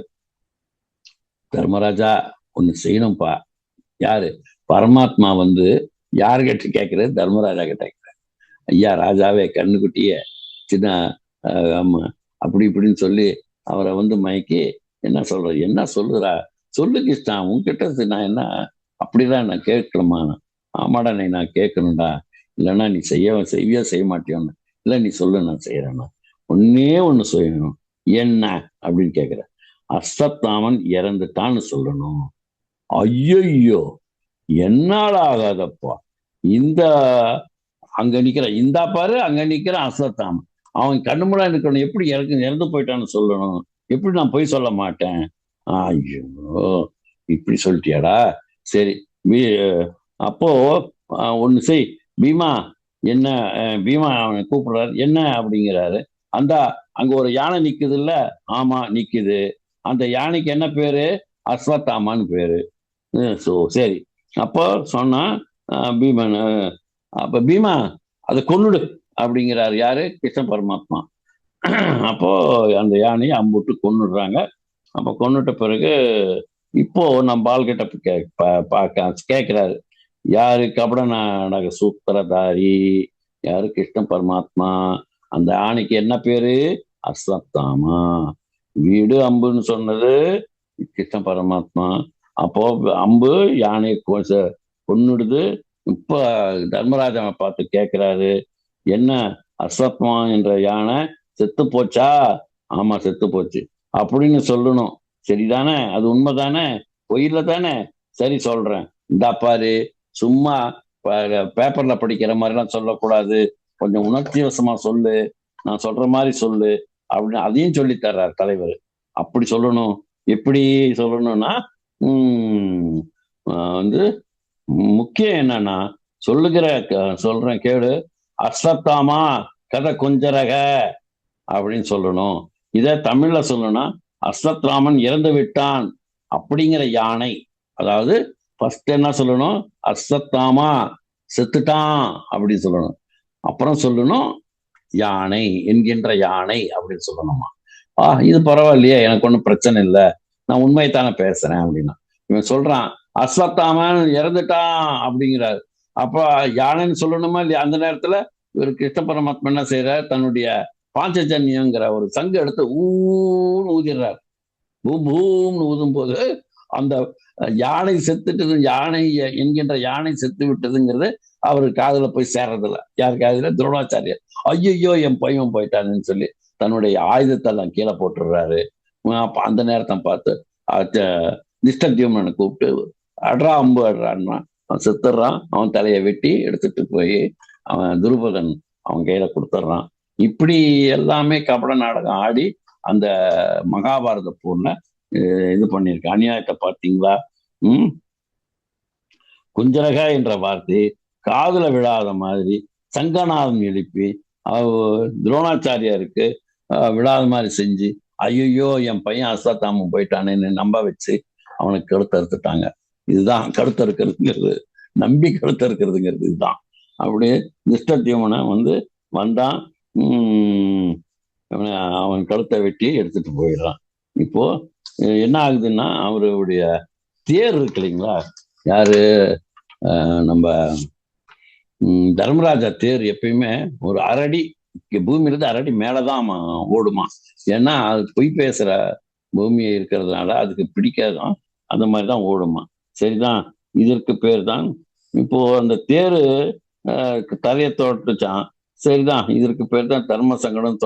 தர்மராஜா ஒண்ணு செய்யணும்பா. யாரு? பரமாத்மா வந்து யாருகிட்ட கேட்கிறாரு? தர்மராஜா கிட்ட கேட்கிறார். ஐயா ராஜாவே, கண்ணுக்குட்டிய சின்ன ஆமா அப்படி இப்படின்னு சொல்லி அவரை வந்து மயக்கி என்ன சொல்ற, என்ன சொல்லுறா, சொல்லு கிருஷ்ணா, உன்கிட்ட நான் என்ன அப்படிதான் நான் கேட்கணுமா? ஆமாடா, நான் கேட்கணும்டா, இல்லைன்னா நீ செய்ய மாட்டியோன்னு. இல்லை நீ சொல்லு, நான் செய்யறேன்னா. ஒன்னே ஒண்ணு செய்யணும். என்ன அப்படின்னு கேட்கிற. அஸ்வத்தாமன் இறந்துட்டான்னு சொல்லணும். ஐயோ, என்னால ஆகாதப்பா. இந்த அங்க நிக்கிற இந்தா பாரு, அங்க நிக்கிற அஸ்வத்தாமன், அவன் கண்ணு முன்னாடி இருக்கணும், எப்படி இறந்து போயிட்டான்னு சொல்லணும். எப்படி நான் போய் சொல்ல மாட்டேன்? ஐயோ, இப்படி சொல்லிட்டியாடா. சரி, அப்போ ஒண்ணு செய் பீமா. என்ன? பீமா அவனை கூப்பிடுறாரு. என்ன அப்படிங்கிறாரு. அங்க ஒரு யானை நிக்குது இல்ல? ஆமா நிக்குது. அந்த யானைக்கு என்ன பேரு? அஸ்வத்தாமான்னு பேரு. சரி. அப்போ சொன்னா பீமன், அப்ப பீமா அதை கொன்னுடு அப்படிங்கிறாரு. யாரு? கிருஷ்ண பரமாத்மா. அப்போ அந்த யானையை அம்புட்டு கொன்னுடுறாங்க. அப்ப கொன்னுட்ட பிறகு இப்போ நம்ம ஆள்கிட்ட கேட்கிறாரு, யாரு கபட நாடக சூத்திரதாரி? யாரு? கிருஷ்ண பரமாத்மா. அந்த யானைக்கு என்ன பேரு? அஸ்வத்தாமா. வீடு அம்புன்னு சொன்னது கிருஷ்ண பரமாத்மா. அப்போ அம்பு யானை கொன்னுடுது. இப்ப தர்மராஜனை பார்த்து கேட்கிறாரு, என்ன அஸ்வத்மா என்ற யானை செத்து போச்சா? ஆமா செத்து போச்சு அப்படின்னு சொல்லணும். சரிதானே? அது உண்மைதானே? பொய்யில தானே? சரி சொல்றேன். இந்தா பாரு, சும்மா பேப்பர்ல படிக்கிற மாதிரிலாம் சொல்லக்கூடாது, கொஞ்சம் உணர்ச்சி வசமா சொல்லு, நான் சொல்ற மாதிரி சொல்லு அப்படின்னு அதையும் சொல்லி தர்றார் தலைவர். அப்படி சொல்லணும். எப்படி சொல்லணும்னா, உம் வந்து முக்கியம் என்னன்னா, சொல்லுகிற சொல்றேன் கேளு, அஸ்வத்தாமா கதை கொஞ்சரக அப்படின்னு சொல்லணும். இத தமிழ்ல சொல்லணும்னா, அஸ்வத்ராமன் இறந்து விட்டான் அப்படிங்கிற யானை. அதாவது ஃபர்ஸ்ட் என்ன சொல்லணும்? அஸ்வத்தாமா செத்துட்டான் அப்படின்னு சொல்லணும். அப்புறம் சொல்லணும் யானை என்கின்ற யானை அப்படின்னு சொல்லணுமா. இது பரவாயில்லையே, எனக்கு ஒன்றும் பிரச்சனை இல்லை, நான் உண்மையைத்தானே பேசுறேன் அப்படின்னா. இவன் சொல்றான் அஸ்வத்தாமன் இறந்துட்டான் அப்படிங்கிறாரு. அப்ப யானைன்னு சொல்லணுமா இல்லையா? அந்த நேரத்துல இவர் கிருஷ்ண பரமாத்மா என்ன செய்யறார்? தன்னுடைய பாஞ்சஜன்யங்கிற ஒரு சங்கு எடுத்து ஊன்னு ஊதிடுறார். பூம் பூம்னு ஊதும் போது அந்த யானை செத்துட்டு, யானை என்கின்ற யானை செத்து விட்டதுங்கிறது அவருக்கு காதுல போய் சேர்றதில்ல. யார் காதுல? துரோணாச்சாரியர். ஐயோ என் பையன் போயிட்டான்னு சொல்லி தன்னுடைய ஆயுதத்தெல்லாம் கீழே போட்டுடுறாரு. அந்த நேரத்தை பார்த்து திஷ்டத்யும்னனை கூப்பிட்டு அட்ரா அம்பு அட்ரான்னா அவன் செத்துடுறான். அவன் தலையை வெட்டி எடுத்துட்டு போய் அவன் துருபதன் அவன் கையில கொடுத்துட்றான். இப்படி எல்லாமே கபட நாடகம் ஆடி அந்த மகாபாரத போர்ல இது பண்ணிருக்க அநியாயத்தை பார்த்தீங்களா? குஞ்சரக என்ற வார்த்தை காதுல விழாத மாதிரி சங்கநாதம் எழுப்பி துரோணாச்சாரியாருக்கு விழாத மாதிரி செஞ்சு, ஐயோ என் பையன் அஸ்வத்தாமன் போயிட்டானேன்னு நம்ப வச்சு அவனுக்கு கழுத்தறுத்துட்டாங்க. இதுதான் கழுத்தறுக்கிறதுங்கிறது, நம்பி கழுத்தறுக்கிறதுங்கிறது இதுதான். அப்படியே திஷ்டத்யும்னனை வந்தான். அவன் கழுத்தை வெட்டி எடுத்துட்டு போயிடுறான். இப்போ என்ன ஆகுதுன்னா, அவருடைய தேர் இருக்கு இல்லைங்களா? யாரு? நம்ம தர்மராஜா தேர் எப்பயுமே ஒரு அரடி பூமியிலிருந்து அரடி மேலதான் ஓடுமா. ஏன்னா அது பொய் பேசுற பூமியை இருக்கிறதுனால அதுக்கு பிடிக்காதான், அந்த மாதிரிதான் ஓடுமா. சரிதான், இதற்கு பேர் தான். இப்போ அந்த தேரு தலையை தோட்டுச்சான். சரிதான், இதற்கு பேர் தான் தர்ம சங்கடம்.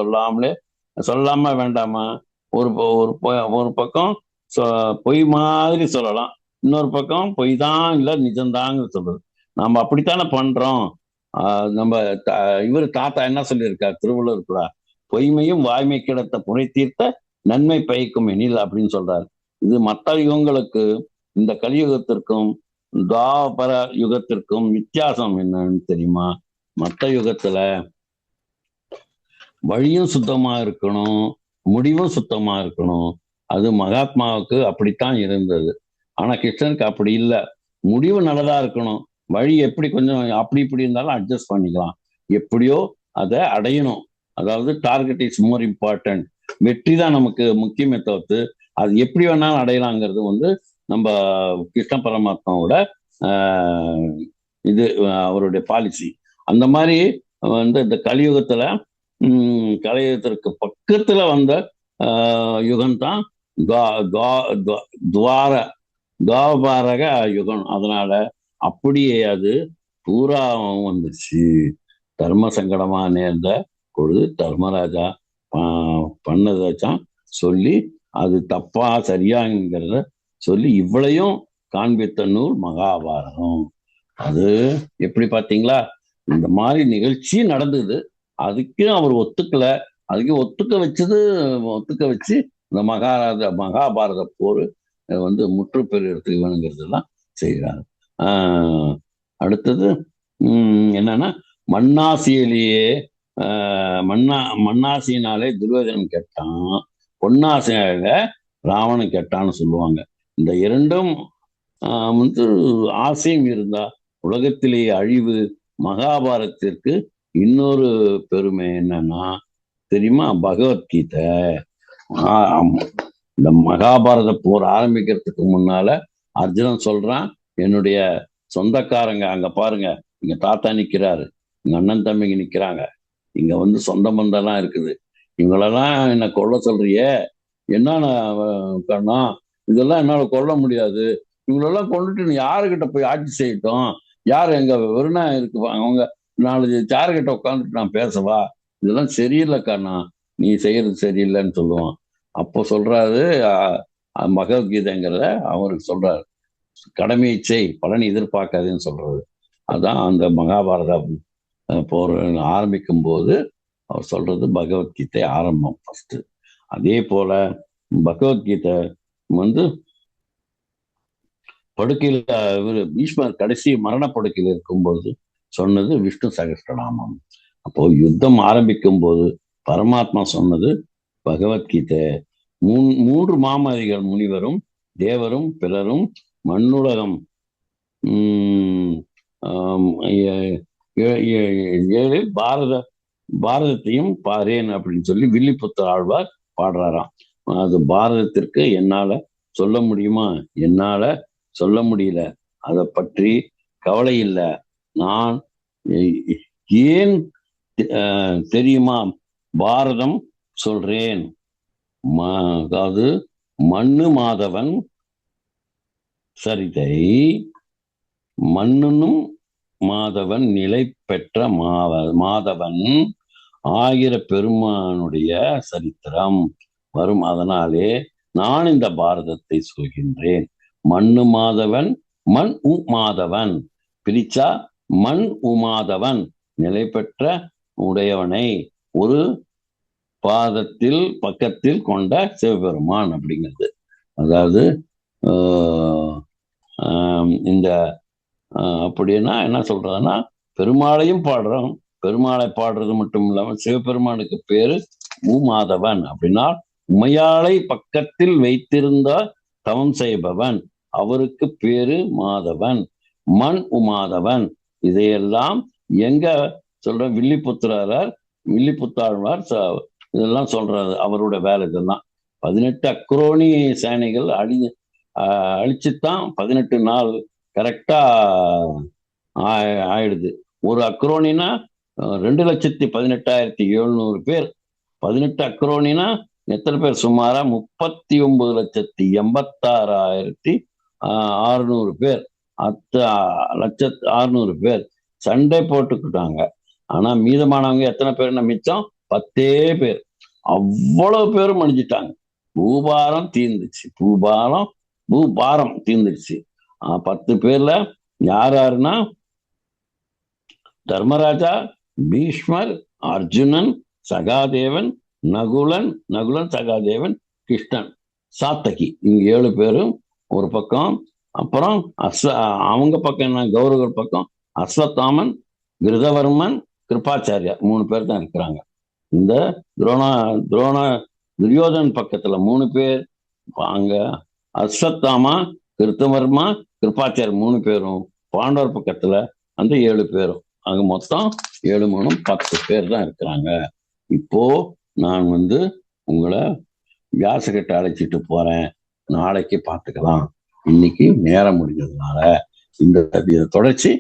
சொல்லாம வேண்டாமா? ஒரு ஒரு பக்கம் பொய் மாதிரி சொல்லலாம், இன்னொரு பக்கம் பொய் தான் இல்ல நிஜம்தாங்க சொல்றது. நம்ம அப்படித்தானே பண்றோம். நம்ம இவர் தாத்தா என்ன சொல்லியிருக்கார்? திருவள்ளுவர் கூட பொய்மையும் வாய்மை கிடத்த புரை தீர்த்த நன்மை பயக்கும் எனில் அப்படின்னு சொல்றாரு. இது மற்ற யுகங்களுக்கு இந்த கலியுகத்திற்கும் துவாபர யுகத்திற்கும் வித்தியாசம் என்னன்னு தெரியுமா? மற்ற யுகத்துல வழியும் சுத்தமா இருக்கணும், முடிவும் சுத்தமா இருக்கணும். அது மகாத்மாவுக்கு அப்படித்தான் இருந்தது. ஆனா கிருஷ்ணனுக்கு அப்படி இல்லை. முடிவு நல்லதா இருக்கணும், வழி எப்படி கொஞ்சம் அப்படி இப்படி இருந்தாலும் அட்ஜஸ்ட் பண்ணிக்கலாம், எப்படியோ அதை அடையணும். அதாவது டார்கெட் இஸ் மோர் இம்பார்ட்டன்ட். வெற்றி தான் நமக்கு முக்கியமே தவிர்த்து அது எப்படி வேணாலும் அடையலாங்கிறது நம்ம கிருஷ்ண பரமாத்மாவோட இது அவருடைய பாலிசி. அந்த மாதிரி இந்த கலியுகத்துல கலியுகத்திற்கு பக்கத்துல வந்த யுகம்தான் துவாபாரக யுகம். அதனால அப்படியே அது பூரா வந்துச்சு. தர்ம சங்கடமா நேர்ந்த பொழுது தர்மராஜா பண்ணதாச்சும் சொல்லி அது தப்பா சரியாங்கிறத சொல்லி இவ்வளையும் காண்பித்த நூல் மகாபாரதம். அது எப்படி பார்த்தீங்களா? இந்த மாதிரி நிகழ்ச்சி நடந்தது, அதுக்கு அவர் ஒத்துக்கல. அதுக்கு ஒத்துக்க வச்சு இந்த மகாபாரத போர் முற்று பெறுறதுக்கு வேணுங்கிறதெல்லாம் செய்கிறாங்க. அடுத்தது என்னன்னா, மண்ணாசியிலேயே மண்ணாசினாலே துரியோதனன் கெட்டான், பொன்னாசினால ராவணன் கெட்டான்னு சொல்லுவாங்க. இந்த இரண்டும் ஆசையும் இருந்தா உலகத்திலேயே அழிவு. மகாபாரதத்திற்கு இன்னொரு பெருமை என்னன்னா தெரியுமா? பகவத்கீதை. இந்த மகாபாரத போர் ஆரம்பிக்கிறதுக்கு முன்னால அர்ஜுனன் சொல்றான், என்னுடைய சொந்தக்காரங்க அங்க பாருங்க, இங்க தாத்தா நிக்கிறாரு, எங்க அண்ணன் தம்பிங்க நிக்கிறாங்க, இங்க வந்து சொந்த பந்தம்லாம் இருக்குது. இவங்களெல்லாம் என்ன கொல்ல சொல்றியே, என்னன்னா கண்ணா, இதெல்லாம் என்னால கொல்ல முடியாது. இவங்களெல்லாம் கொண்டுட்டு நீ யாருகிட்ட போய் ஆட்சி செய்யட்டும்? யார் எங்க வெறுனா இருக்கு அவங்க 4 சேருகிட்ட உட்காந்துட்டு நான் பேசவா? இதெல்லாம் சரியில்லை கண்ணா, நீ செய்யறது சரியில்லைன்னு சொல்லுவான். அப்போ சொல்றாரு பகவத்கீதைங்கிறத அவருக்கு சொல்றாரு, கடமையை செய், பலனை எதிர்பார்க்காதுன்னு சொல்றது. அதான் அந்த மகாபாரத போர் ஆரம்பிக்கும் போது அவர் சொல்றது பகவத்கீதை ஆரம்பம் ஃபர்ஸ்ட். அதே போல பகவத்கீதை வந்து படுக்கையில் இவர் பீஷ்மர் கடைசி மரணப்படுக்கையில் இருக்கும்போது சொன்னது விஷ்ணு சகஸ்ரநாமம். அப்போ யுத்தம் ஆரம்பிக்கும் போது பரமாத்மா சொன்னது பகவத்கீதை. 3 மாமதிகள் முனிவரும் தேவரும் பிறரும் மண்ணுலகம் 7 பாரதத்தையும் பாரேன் அப்படின்னு சொல்லி வில்லிபுத்தர் ஆழ்வார் பாடுறாராம். அது பாரதத்திற்கு என்னால சொல்ல முடியுமா? என்னால சொல்ல முடியல, அதை பற்றி கவலை இல்லை. நான் ஏன் தெரியுமா பாரதம் சொல்றேன். அதாவது மண்ணு மாதவன் சரிதை, மண்ணுனும் மாதவன் நிலை பெற்ற மாதவன் ஆகிற பெருமானுடைய சரித்திரம் வரும். அதனாலே நான் இந்த பாரதத்தை சொல்கின்றேன். மண்ணு மாதவன், மண் மாதவன் பிரிச்சா மண் உமாதவன் நிலை பெற்ற உடையவனை ஒரு பாதத்தில் பக்கத்தில் கொண்ட சிவபெருமான் அப்படிங்கிறது. அதாவது இந்த அப்படின்னா என்ன சொல்றதுன்னா, பெருமாளையும் பாடுறோம். பெருமாளை பாடுறது மட்டும் இல்லாம சிவபெருமானுக்கு பேரு உமாதவன் அப்படின்னா உமையாளை பக்கத்தில் வைத்திருந்த தவம் செய்பவன், அவருக்கு பேரு மாதவன். மண் உமாதவன் இதையெல்லாம் எங்க சொல்ற வில்லிபுத்தாழ்வார் இதெல்லாம் சொல்றாரு. அவரோட வேலை இதெல்லாம். 18 அக்ரோனி சேனைகள் அழிச்சுத்தான் 18 நாள் கரெக்டா ஆயிடுது. ஒரு அக்ரோனினா 2,18,700 பேர். 18 அக்ரோனினா எத்தனை பேர்? சுமாரா 39,86,600 பேர். 600 பேர் சண்டை போட்டுக்கிட்டாங்க. ஆனா மீதமானவங்க எத்தனை பேர்? மிச்சம் 10 பேர். அவ்வளவு பேரும் அழிஞ்சிட்டாங்க. பூபாரம் தீர்ந்துச்சு. 10 பேர்ல யாருன்னா தர்மராஜா, பீஷ்மர், அர்ஜுனன், சகாதேவன், நகுலன் சகாதேவன், கிருஷ்ணன், சாத்தகி, இவங்க 7 பேரும் ஒரு பக்கம். அப்புறம் அவங்க பக்கம் என்ன, கௌரவர் பக்கம் அஸ்வத்தாமன், கிருதவர்மன், கிருபாச்சாரியா 3 பேர் தான் இருக்கிறாங்க. இந்த துரியோதன் பக்கத்துல 3 பேர். அங்க அஸ்வத்தாமா, கிருத்தவர்மா, கிருபாச்சாரியர் 3 பேரும். பாண்டவர் பக்கத்துல அந்த 7 பேரும். அங்க மொத்தம் 7 3 10 பேர் தான் இருக்கிறாங்க. இப்போ நான் உங்களை வியாசகிட்ட அழைச்சிட்டு போறேன். நாளைக்கு பார்த்துக்கலாம். இன்னைக்கு நேரம் முடிஞ்சதுனால இந்த தொடர்ச்சி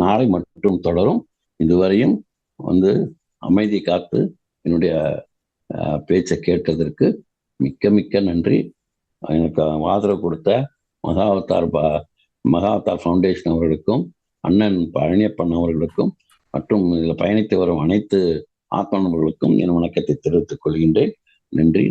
நாளை மட்டும் தொடரும். இதுவரையும் அமைதி காத்து என்னுடைய பேச்சை கேட்டதற்கு மிக்க மிக்க நன்றி. எனக்கு ஆதரவு கொடுத்த மகாவதார் ஃபவுண்டேஷன் அவர்களுக்கும், அண்ணன் பழனியப்பன் அவர்களுக்கும், மற்றும் இதில் பயணித்து வரும் அனைத்து ஆத்மநபர்களுக்கும் என் வணக்கத்தை தெரிவித்துக் கொள்கின்றேன். நன்றி.